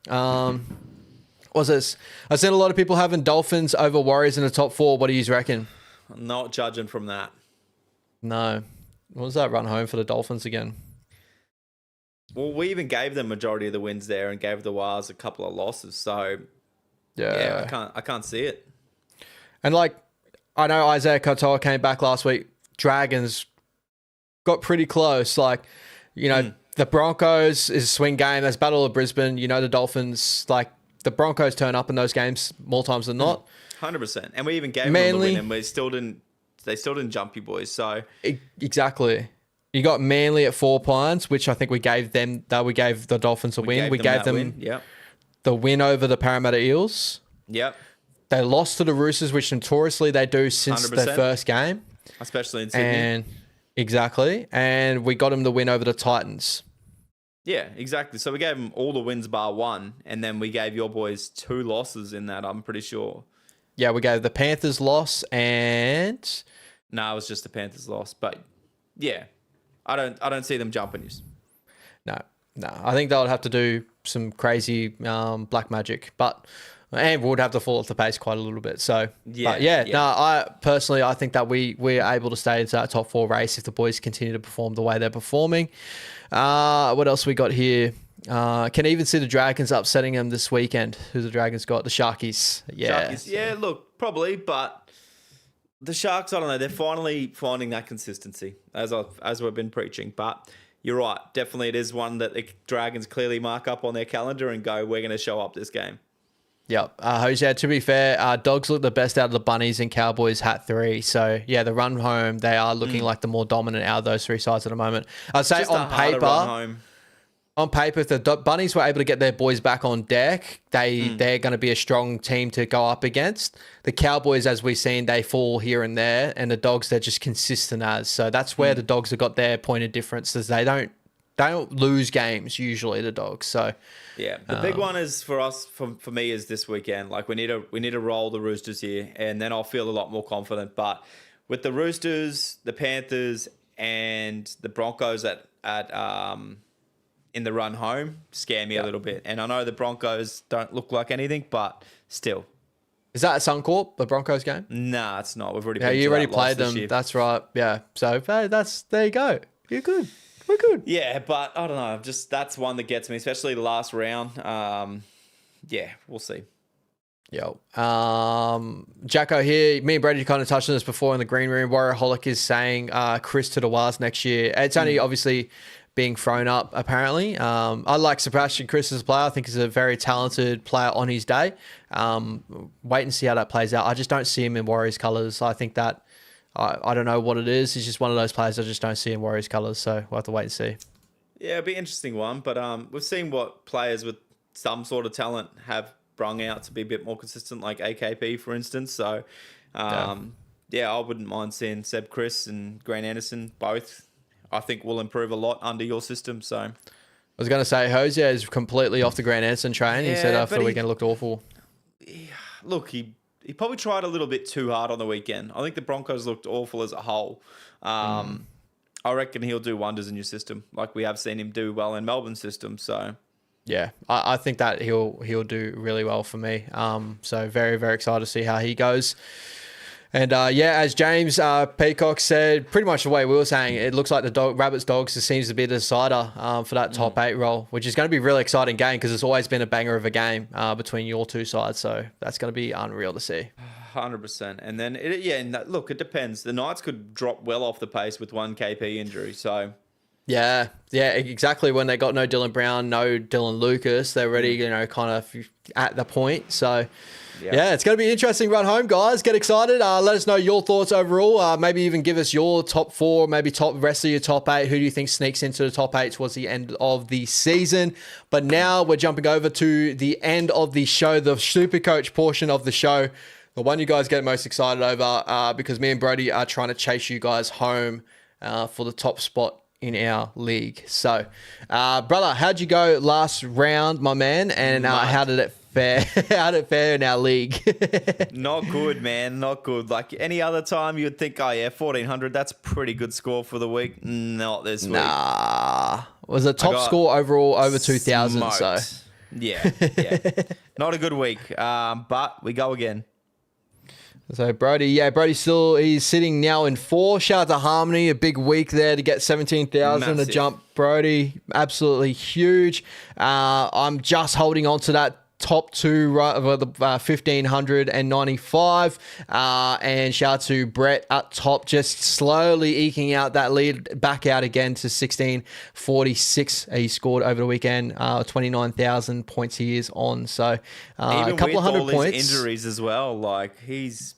What's this? I've seen a lot of people having Dolphins over Warriors in the top 4. What do you reckon? I'm not judging from that. No. What was that run home for the Dolphins again? Well, we even gave them majority of the wins there and gave the Wars a couple of losses. So yeah, I can't see it. And I know Isaiah Katoa came back last week. Dragons got pretty close. The Broncos is a swing game. There's Battle of Brisbane. The Dolphins, the Broncos turn up in those games more times than not. 100%. And we even gave them the win and they still didn't jump you boys. So exactly. You got Manly at 4 points, which I think we gave them. We gave the Dolphins a win. We gave them the win over the Parramatta Eels. Yep. They lost to the Roosters, which notoriously they do since 100%. their first game. Especially in Sydney. Exactly. And we got them the win over the Titans. Yeah, exactly. So we gave them all the wins bar 1, and then we gave your boys 2 losses in that, I'm pretty sure. Yeah, we gave the Panthers loss and... No, it was just the Panthers loss. But yeah, I don't see them jumping you. No. I think they would have to do some crazy black magic, and would have to fall off the pace quite a little bit. So, I think that we're able to stay into that top 4 race if the boys continue to perform the way they're performing. What else we got here? Can even see the Dragons upsetting them this weekend. Who the Dragons got? The Sharkies. Yeah. Sharkies. Yeah, look, probably, but the Sharks, I don't know, they're finally finding that consistency as we've been preaching. But you're right, definitely it is one that the Dragons clearly mark up on their calendar and go, we're going to show up this game. Yep. Jose, to be fair, Dogs look the best out of the Bunnies and Cowboys hat 3. So, yeah, the run home, they are looking like the more dominant out of those 3 sides at the moment. I'd say on paper, if the Bunnies were able to get their boys back on deck, they're going to be a strong team to go up against. The Cowboys, as we've seen, they fall here and there, and the Dogs, they're just consistent as. So that's where the Dogs have got their point of difference, is they don't lose games usually, the Dogs. So yeah, the big one is for us, for me, is this weekend. We need to roll the Roosters here, and then I'll feel a lot more confident. But with the Roosters, the Panthers, and the Broncos at in the run home, scare me a little bit. And I know the Broncos don't look like anything, but still. Is that at Suncorp, the Broncos game? Nah, it's not. We've already you already played them. That's right. Yeah. So there you go. You're good. We're good. Yeah, but I don't know. That's one that gets me, especially the last round. We'll see. Yo. Jacko here. Me and Brady kind of touched on this before in the green room. Warriorholic is saying Chris to the Wars next year. It's only obviously being thrown up, apparently. I like Sebastian Chris as a player. I think he's a very talented player on his day. Wait and see how that plays out. I just don't see him in Warriors colours. I think that I don't know what it is. He's just one of those players I just don't see in Warriors colours. So we'll have to wait and see. Yeah, it'll be an interesting one. But we've seen what players with some sort of talent have brung out to be a bit more consistent, like AKP, for instance. So, I wouldn't mind seeing Seb Chris and Grant Anderson both. I think will improve a lot under your system. So, I was going to say, Hosier is completely off the Grant Anderson train. He said after the weekend looked awful. Look, he probably tried a little bit too hard on the weekend. I think the Broncos looked awful as a whole. I reckon he'll do wonders in your system, like we have seen him do well in Melbourne's system. So, yeah, I think that he'll do really well for me. So very, very excited to see how he goes. And as James Peacock said, pretty much the way we were saying, it looks like the Rabbits Dogs seems to be the decider for that top 8 role, which is going to be a really exciting game because it's always been a banger of a game between your 2 sides. So that's going to be unreal to see. 100%. And then, look, it depends. The Knights could drop well off the pace with one KP injury. So Yeah, exactly. When they got no Dylan Brown, no Dylan Lucas, they're already, kind of at the point. So, yeah, it's going to be an interesting run home, guys. Get excited. Let us know your thoughts overall. Maybe even give us your top 4, maybe rest of your top 8. Who do you think sneaks into the top 8 towards the end of the season? But now we're jumping over to the end of the show, the Supercoach portion of the show, the one you guys get most excited over, because me and Brody are trying to chase you guys home for the top spot in our league. So, brother, how'd you go last round, my man? And how did it fare? How did it fare in our league? Not good, man. Not good. Like any other time, you'd think, 1,400. That's a pretty good score for the week. Not this week. Nah, was a top score overall over 2,000. So, yeah. Not a good week. But we go again. So Brody still, he's sitting now in 4. Shout out to Harmony, a big week there to get 17,000 to jump. Brody, absolutely huge. I'm just holding on to that top 2, right, of the 1,595. And shout out to Brett at top, just slowly eking out that lead back out again to 1,646. He scored over the weekend, 29,000 points he is on. So even a couple of hundred all points. His injuries as well, like he's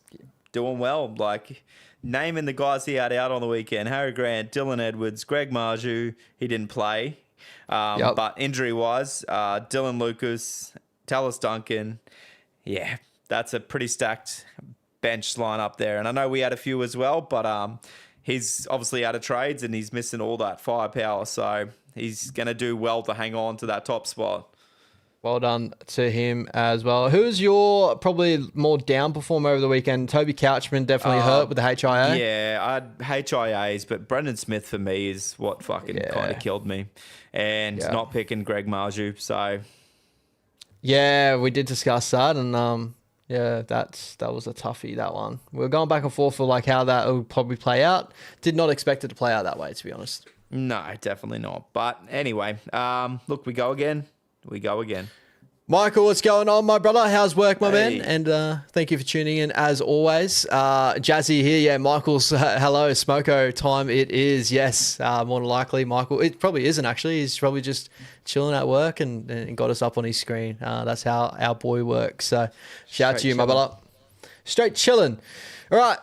doing well. Like naming the guys he had out on the weekend: Harry Grant, Dylan Edwards, Greg Marju. He didn't play, but injury-wise, Dylan Lucas, Tallis Duncan. Yeah, that's a pretty stacked bench line up there. And I know we had a few as well, but he's obviously out of trades and he's missing all that firepower. So he's going to do well to hang on to that top spot. Well done to him as well. Who's your probably more down performer over the weekend? Toby Couchman definitely hurt with the HIA. Yeah, I had HIAs, but Brendan Smith for me is what fucking kind of killed me. And not picking Greg Marju, so... Yeah, we did discuss that, and that was a toughie, that one. We were going back and forth for like how that will probably play out. Did not expect it to play out that way, to be honest. No, definitely not. But anyway, look, we go again. Michael, what's going on, my brother? How's work, my man? And thank you for tuning in as always. Jazzy here. Yeah, Michael's hello, Smoko time it is. Yes, more than likely, Michael. It probably isn't actually. He's probably just chilling at work and got us up on his screen. That's how our boy works. So shout out to you, my brother. Straight chilling. All right.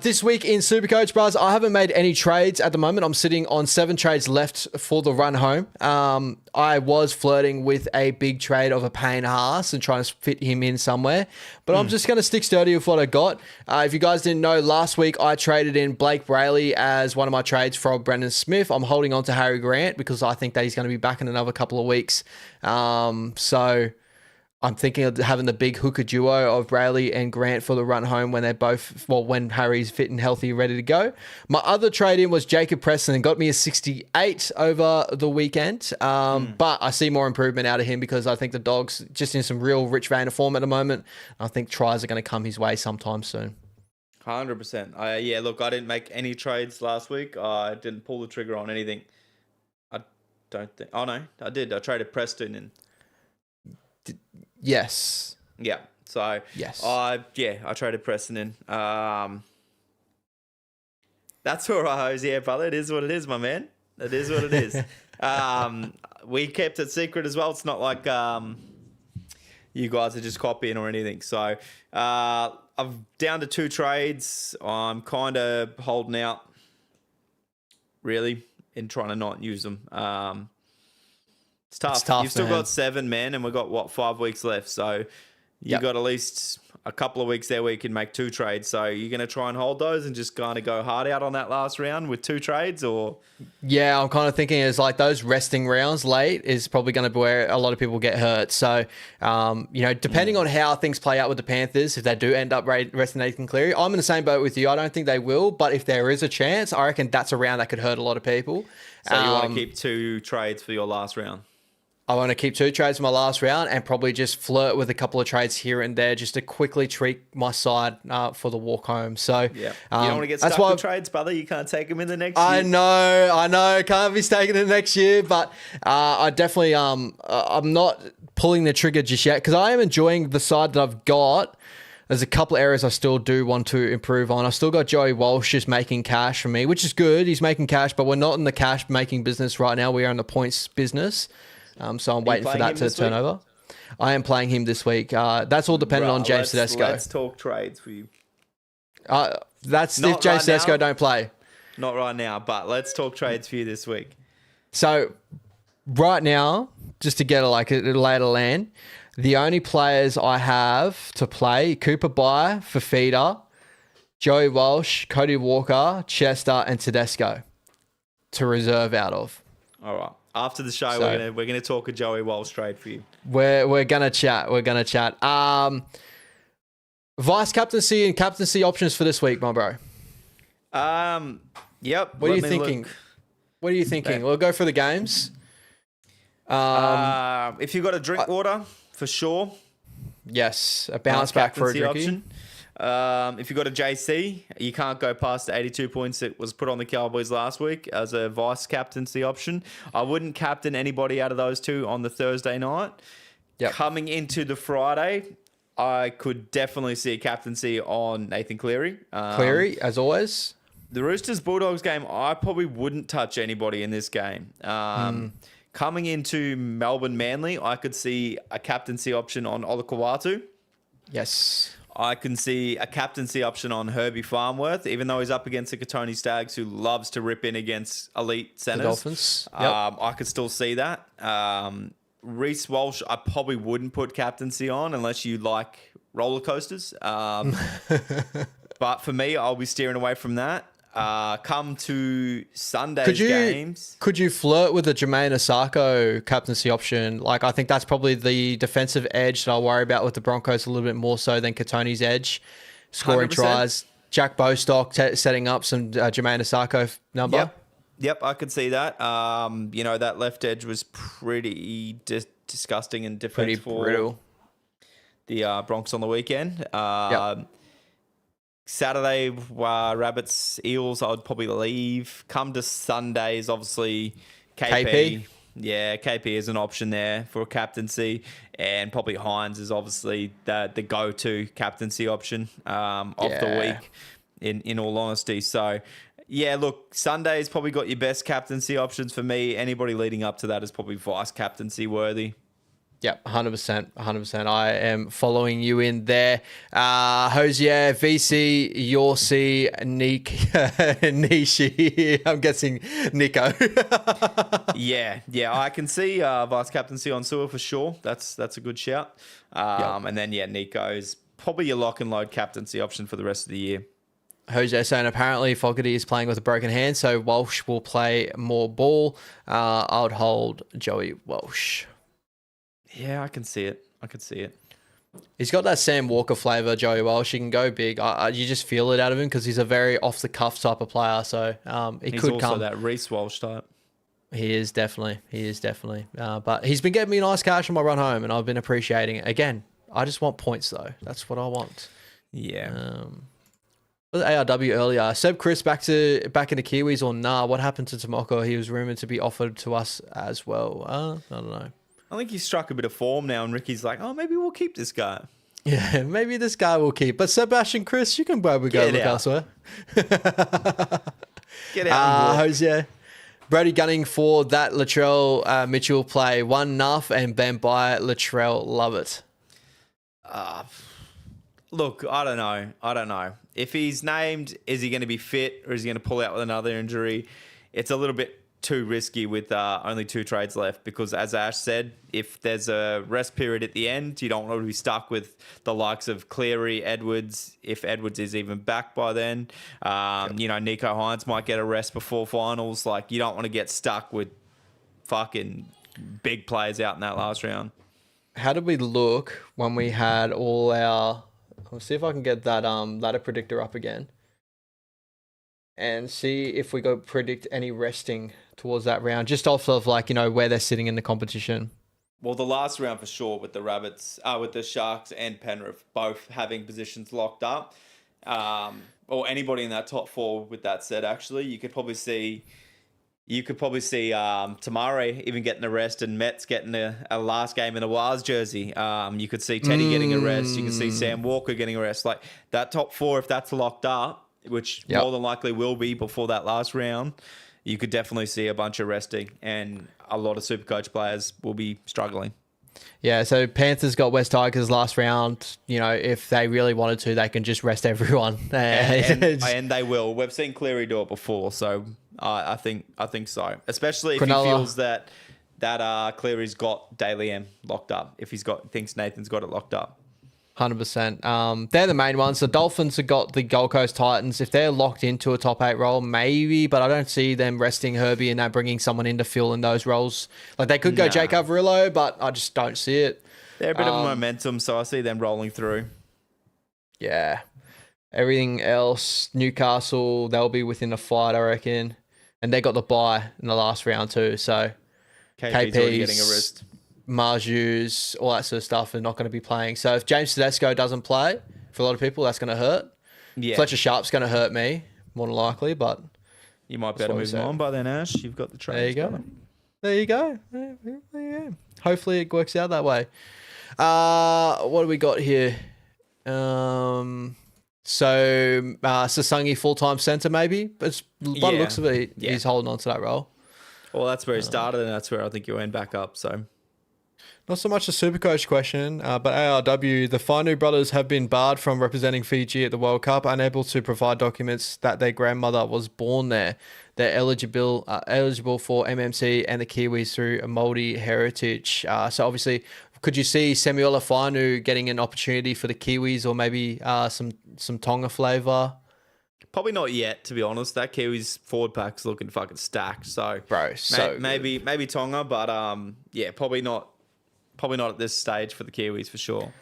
This week in Supercoach, bros, I haven't made any trades at the moment. I'm sitting on 7 trades left for the run home. I was flirting with a big trade of a Payne Haas and trying to fit him in somewhere, but I'm just going to stick sturdy with what I got. If you guys didn't know, last week I traded in Blake Brayley as one of my trades from Brendan Smith. I'm holding on to Harry Grant because I think that he's going to be back in another couple of weeks. So I'm thinking of having the big hooker duo of Brayley and Grant for the run home when they're both, when Harry's fit and healthy, ready to go. My other trade-in was Jacob Preston and got me a 68 over the weekend. But I see more improvement out of him because I think the Dogs just in some real rich vein of form at the moment. I think tries are going to come his way sometime soon. 100%. Yeah, look, I didn't make any trades last week. I didn't pull the trigger on anything. I don't think. Oh, no, I did. I traded Preston in. Yes. Yeah. So yes. I traded Preston in. That's all right, Jose. Yeah, brother. It is what it is, my man. It is what it is. We kept it secret as well. It's not like you guys are just copying or anything. So I'm down to 2 trades. I'm kind of holding out, really, and trying to not use them. It's tough. You've still got 7, man, and we've got, 5 weeks left. So you got at least a couple of weeks there where you can make 2 trades. So you're going to try and hold those and just kind of go hard out on that last round with 2 trades, or? Yeah, I'm kind of thinking it's like those resting rounds late is probably going to be where a lot of people get hurt. So, depending on how things play out with the Panthers, if they do end up resting Nathan Cleary, I'm in the same boat with you. I don't think they will, but if there is a chance, I reckon that's a round that could hurt a lot of people. So you want to keep 2 trades for your last round? I want to keep 2 trades in my last round and probably just flirt with a couple of trades here and there just to quickly treat my side for the walk home. So yeah, you don't want to get stuck with trades, brother. You can't take them in the next year. I know. Can't be taking it next year, but I definitely I'm not pulling the trigger just yet because I am enjoying the side that I've got. There's a couple of areas I still do want to improve on. I still got Joey Walsh just making cash for me, which is good. He's making cash, but we're not in the cash making business right now. We are in the points business. So I'm waiting for that to turn over. I am playing him this week. That's all dependent on James Tedesco. Let's talk trades for you. That's Not if James right Tedesco now. don't play. Not right now, but let's talk trades for you this week. So right now, just to get a lay of the land, the only players I have to play, Cooper Byer, Fafita, Joey Walsh, Cody Walker, Chester, and Tedesco to reserve out of. All right. After the show, we're gonna talk a Joey Walsh trade for you. We're gonna chat. Vice captaincy and captaincy options for this week, my bro. Yep. What are you thinking? What are you thinking? We'll go for the games. If you got a drink water, for sure. Yes, a bounce back for a drinky. If you got a JC, you can't go past the 82 points that was put on the Cowboys last week as a vice captaincy option. I wouldn't captain anybody out of those two on the Thursday night. Yep. Coming into the Friday, I could definitely see a captaincy on Nathan Cleary. Cleary, as always. The Roosters-Bulldogs game, I probably wouldn't touch anybody in this game. Coming into Melbourne-Manly, I could see a captaincy option on Olakau'atu. Yes. I can see a captaincy option on Herbie Farnworth, even though he's up against the Katoni Stags, who loves to rip in against elite centers. The Dolphins. Yep. I could still see that. Reece Walsh, I probably wouldn't put captaincy on unless you like roller coasters. But for me, I'll be steering away from that. Come to Sunday's games. Could you flirt with the Jermaine Asako captaincy option? Like, I think that's probably the defensive edge that I'll worry about with the Broncos a little bit more so than Katoni's edge. Scoring 100%. tries. Jack Bostock setting up some Jermaine Asako number. Yep, I could see that. That left edge was pretty disgusting and Pretty defensive for brutal. the Bronx on the weekend. Saturday, Rabbits, Eels, I would probably leave. Come to Sundays, obviously, KP. Yeah, KP is an option there for captaincy. And probably Hines is obviously the go-to captaincy option of the week, in all honesty. So, yeah, look, Sunday's probably got your best captaincy options for me. Anybody leading up to that is probably vice captaincy worthy. Yep, 100%. I am following you in there. Hosier, VC, Yorsi, Nick, Nishi. I'm guessing Nico. yeah, I can see vice captaincy on Sewer for sure. That's a good shout. And then, Nico's probably your lock and load captaincy option for the rest of the year. Hosier saying apparently Fogarty is playing with a broken hand, so Walsh will play more ball. I would hold Joey Walsh. Yeah, I can see it. He's got that Sam Walker flavour, Joey Walsh. He can go big. You just feel it out of him because he's a very off-the-cuff type of player. So he's could also that Reece Walsh type. He is definitely. But he's been getting me nice cash on my run home, and I've been appreciating it. Again, I just want points, though. That's what I want. Yeah. Was ARW earlier? Seb Chris back in the Kiwis or nah? What happened to Tomoko? He was rumoured to be offered to us as well. I don't know. I think he's struck a bit of form now, and Ricky's like, oh, maybe we'll keep this guy. Yeah, maybe this guy will keep. But Sebastian Chris, you can probably go look elsewhere. Get out. Hosier. Brody gunning for that Latrell Mitchell play. One Nuff and Ben by Latrell. Love it. Look, I don't know. If he's named, is he going to be fit or is he going to pull out with another injury? It's a little bit too risky with only 2 trades left because, as Ash said, if there's a rest period at the end, you don't want to be stuck with the likes of Cleary, Edwards, if Edwards is even back by then. Nico Hines might get a rest before finals. Like, you don't want to get stuck with fucking big players out in that last round. How did we look when we had all our... I'll see if I can get that ladder predictor up again and see if we go predict any resting towards that round, just off of where they're sitting in the competition. Well, the last round for sure with the Rabbits, with the Sharks and Penrith both having positions locked up, or anybody in that top 4 with that said, actually, you could probably see, you could probably see Tamare even getting a rest and Metz getting a last game in a Waz jersey. You could see Teddy getting a rest. You could see Sam Walker getting a rest. Like that top 4, if that's locked up, which more than likely will be before that last round, you could definitely see a bunch of resting, and a lot of Supercoach players will be struggling. Yeah, so Panthers got West Tigers last round. You know, if they really wanted to, they can just rest everyone. And they will. We've seen Cleary do it before, so I think so. Especially if Cronulla. he feels that Cleary's got Daly M locked up. If thinks Nathan's got it locked up. 100%. They're the main ones. The Dolphins have got the Gold Coast Titans. If they're locked into a top 8 role, maybe, but I don't see them resting Herbie and now bringing someone in to fill in those roles. Like they could go Jake Averillo, but I just don't see it. They're a bit of a momentum, so I see them rolling through. Yeah. Everything else, Newcastle, they'll be within a fight, I reckon. And they got the bye in the last round too. So KP's already getting a wrist. Marjus, all that sort of stuff are not going to be playing. So if James Tedesco doesn't play, for a lot of people, that's going to hurt. Yeah. Fletcher Sharp's going to hurt me, more than likely, but... You might be able to move him on by then, Ash. You've got the trade. There you go. There you go. There you go. Hopefully it works out that way. What do we got here? So Sasangi full-time centre maybe? But by the looks of it, he's holding on to that role. Well, that's where he started, and that's where I think he'll end back up, so... Not so much a Supercoach question, but ARW, the Fainu brothers have been barred from representing Fiji at the World Cup, unable to provide documents that their grandmother was born there. They're eligible for MMC and the Kiwis through a Māori heritage. So obviously, could you see Samuela Fainu getting an opportunity for the Kiwis or maybe some Tonga flavour? Probably not yet, to be honest. That Kiwis forward pack's looking fucking stacked. So, bro, maybe Tonga, but probably not. Probably not at this stage for the Kiwis for sure.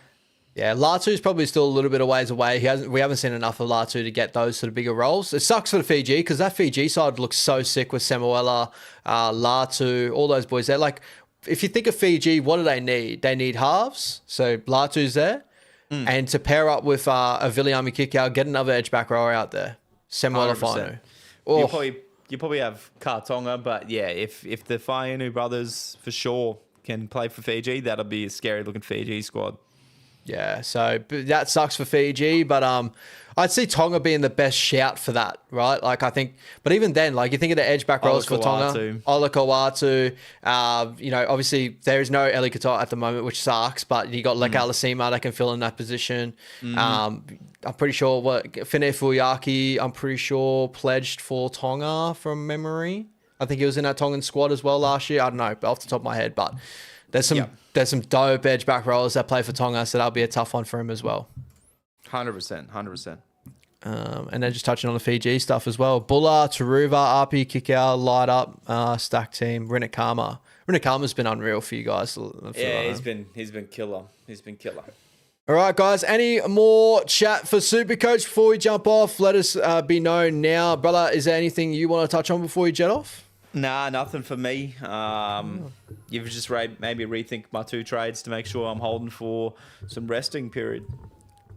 Yeah, Latu's probably still a little bit of ways away. We haven't seen enough of Latu to get those sort of bigger roles. It sucks for the Fiji because that Fiji side looks so sick with Samuela, Latu, all those boys there. Like, if you think of Fiji, what do they need? They need halves. So Latu's there. And to pair up with a Viliami Kikau, get another edge back rower out there. Samuela Fainu. You probably have Kartonga, but yeah, if the Fainu brothers for sure can play for Fiji, that'll be a scary looking Fiji squad. Yeah, so that sucks for Fiji, but I'd see Tonga being the best shout for that, right? Like I think, but even then, like you think of the edge back roles for Tonga, Ola Kawatu, obviously there is no Eli Katoa at the moment, which sucks, but you got Leka Alasima that can fill in that position. I'm pretty sure Fine Fuyaki, I'm pretty sure pledged for Tonga from memory. I think he was in that Tongan squad as well last year. I don't know, off the top of my head, but there's some dope edge back rollers that play for Tonga, so that'll be a tough one for him as well. 100%. And then just touching on the Fiji stuff as well. Bulla, Taruva, RP, Kikau, Light Up, Stack Team, Rinakama. Rinakama's been unreal for you guys. Yeah, he's been killer. All right, guys. Any more chat for Supercoach before we jump off? Let us be known now. Brother, is there anything you want to touch on before you jet off? Nah, nothing for me. You've just maybe rethink my 2 trades to make sure I'm holding for some resting period.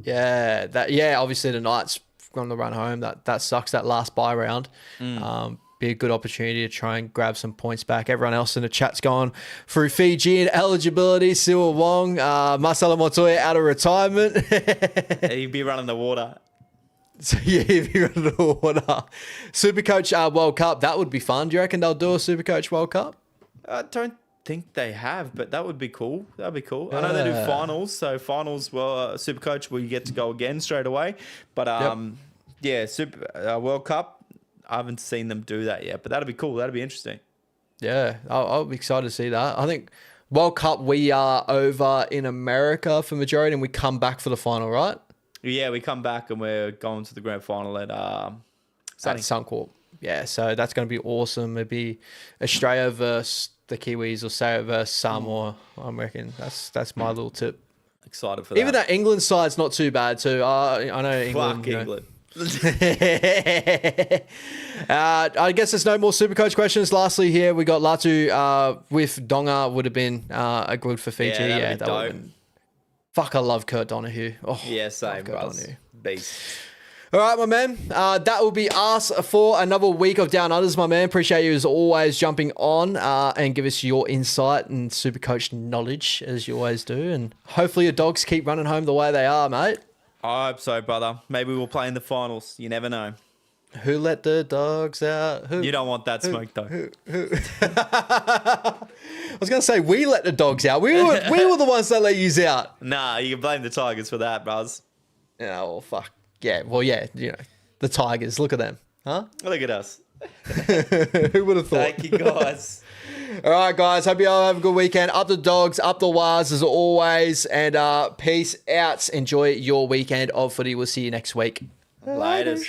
Yeah, obviously the Knights on the run home. That sucks, that last bye round. Be a good opportunity to try and grab some points back. Everyone else in the chat's gone through Fijian eligibility. Siwa Wong, Marcelo Montoya out of retirement. He'd be running the water. So yeah, he'd be running the water. Supercoach World Cup, that would be fun. Do you reckon they'll do a Supercoach World Cup? I don't think they have, but that would be cool. That'd be cool. I know they do finals, so finals, Supercoach will you get to go again straight away. But World Cup, I haven't seen them do that yet, but that'd be cool. That'd be interesting. Yeah, I'll be excited to see that. I think World Cup, we are over in America for majority, and we come back for the final, right? Yeah, we come back and we're going to the grand final at Suncorp. Yeah, so that's going to be awesome. It'd be Australia versus the Kiwis or Australia versus Samoa. I reckon that's my little tip. Excited for that. Even that England side's not too bad too. I know England. Fuck England. I guess there's no more Supercoach questions. Lastly here, we got Latu with Donga would have been a good for Fiji. Yeah, that would have been... Fuck, I love Kurt Donahue. Oh, yeah, same, bro. Beast. All right, my man. That will be us for another week of Down Unders, my man. Appreciate you as always jumping on and give us your insight and Supercoach knowledge as you always do. And hopefully your dogs keep running home the way they are, mate. I hope so, brother. Maybe we'll play in the finals. You never know. Who let the dogs out? Who? You don't want that smoke, though. Who? I was going to say we let the dogs out. We were the ones that let you out. Nah, you can blame the Tigers for that, bros. Yeah, well, fuck. Yeah, well, yeah, the Tigers. Look at them. Huh? Look at us. Who would have thought? Thank you, guys. All right, guys. Hope you all have a good weekend. Up the dogs, up the wires as always. And peace out. Enjoy your weekend of footy. We'll see you next week. Laters.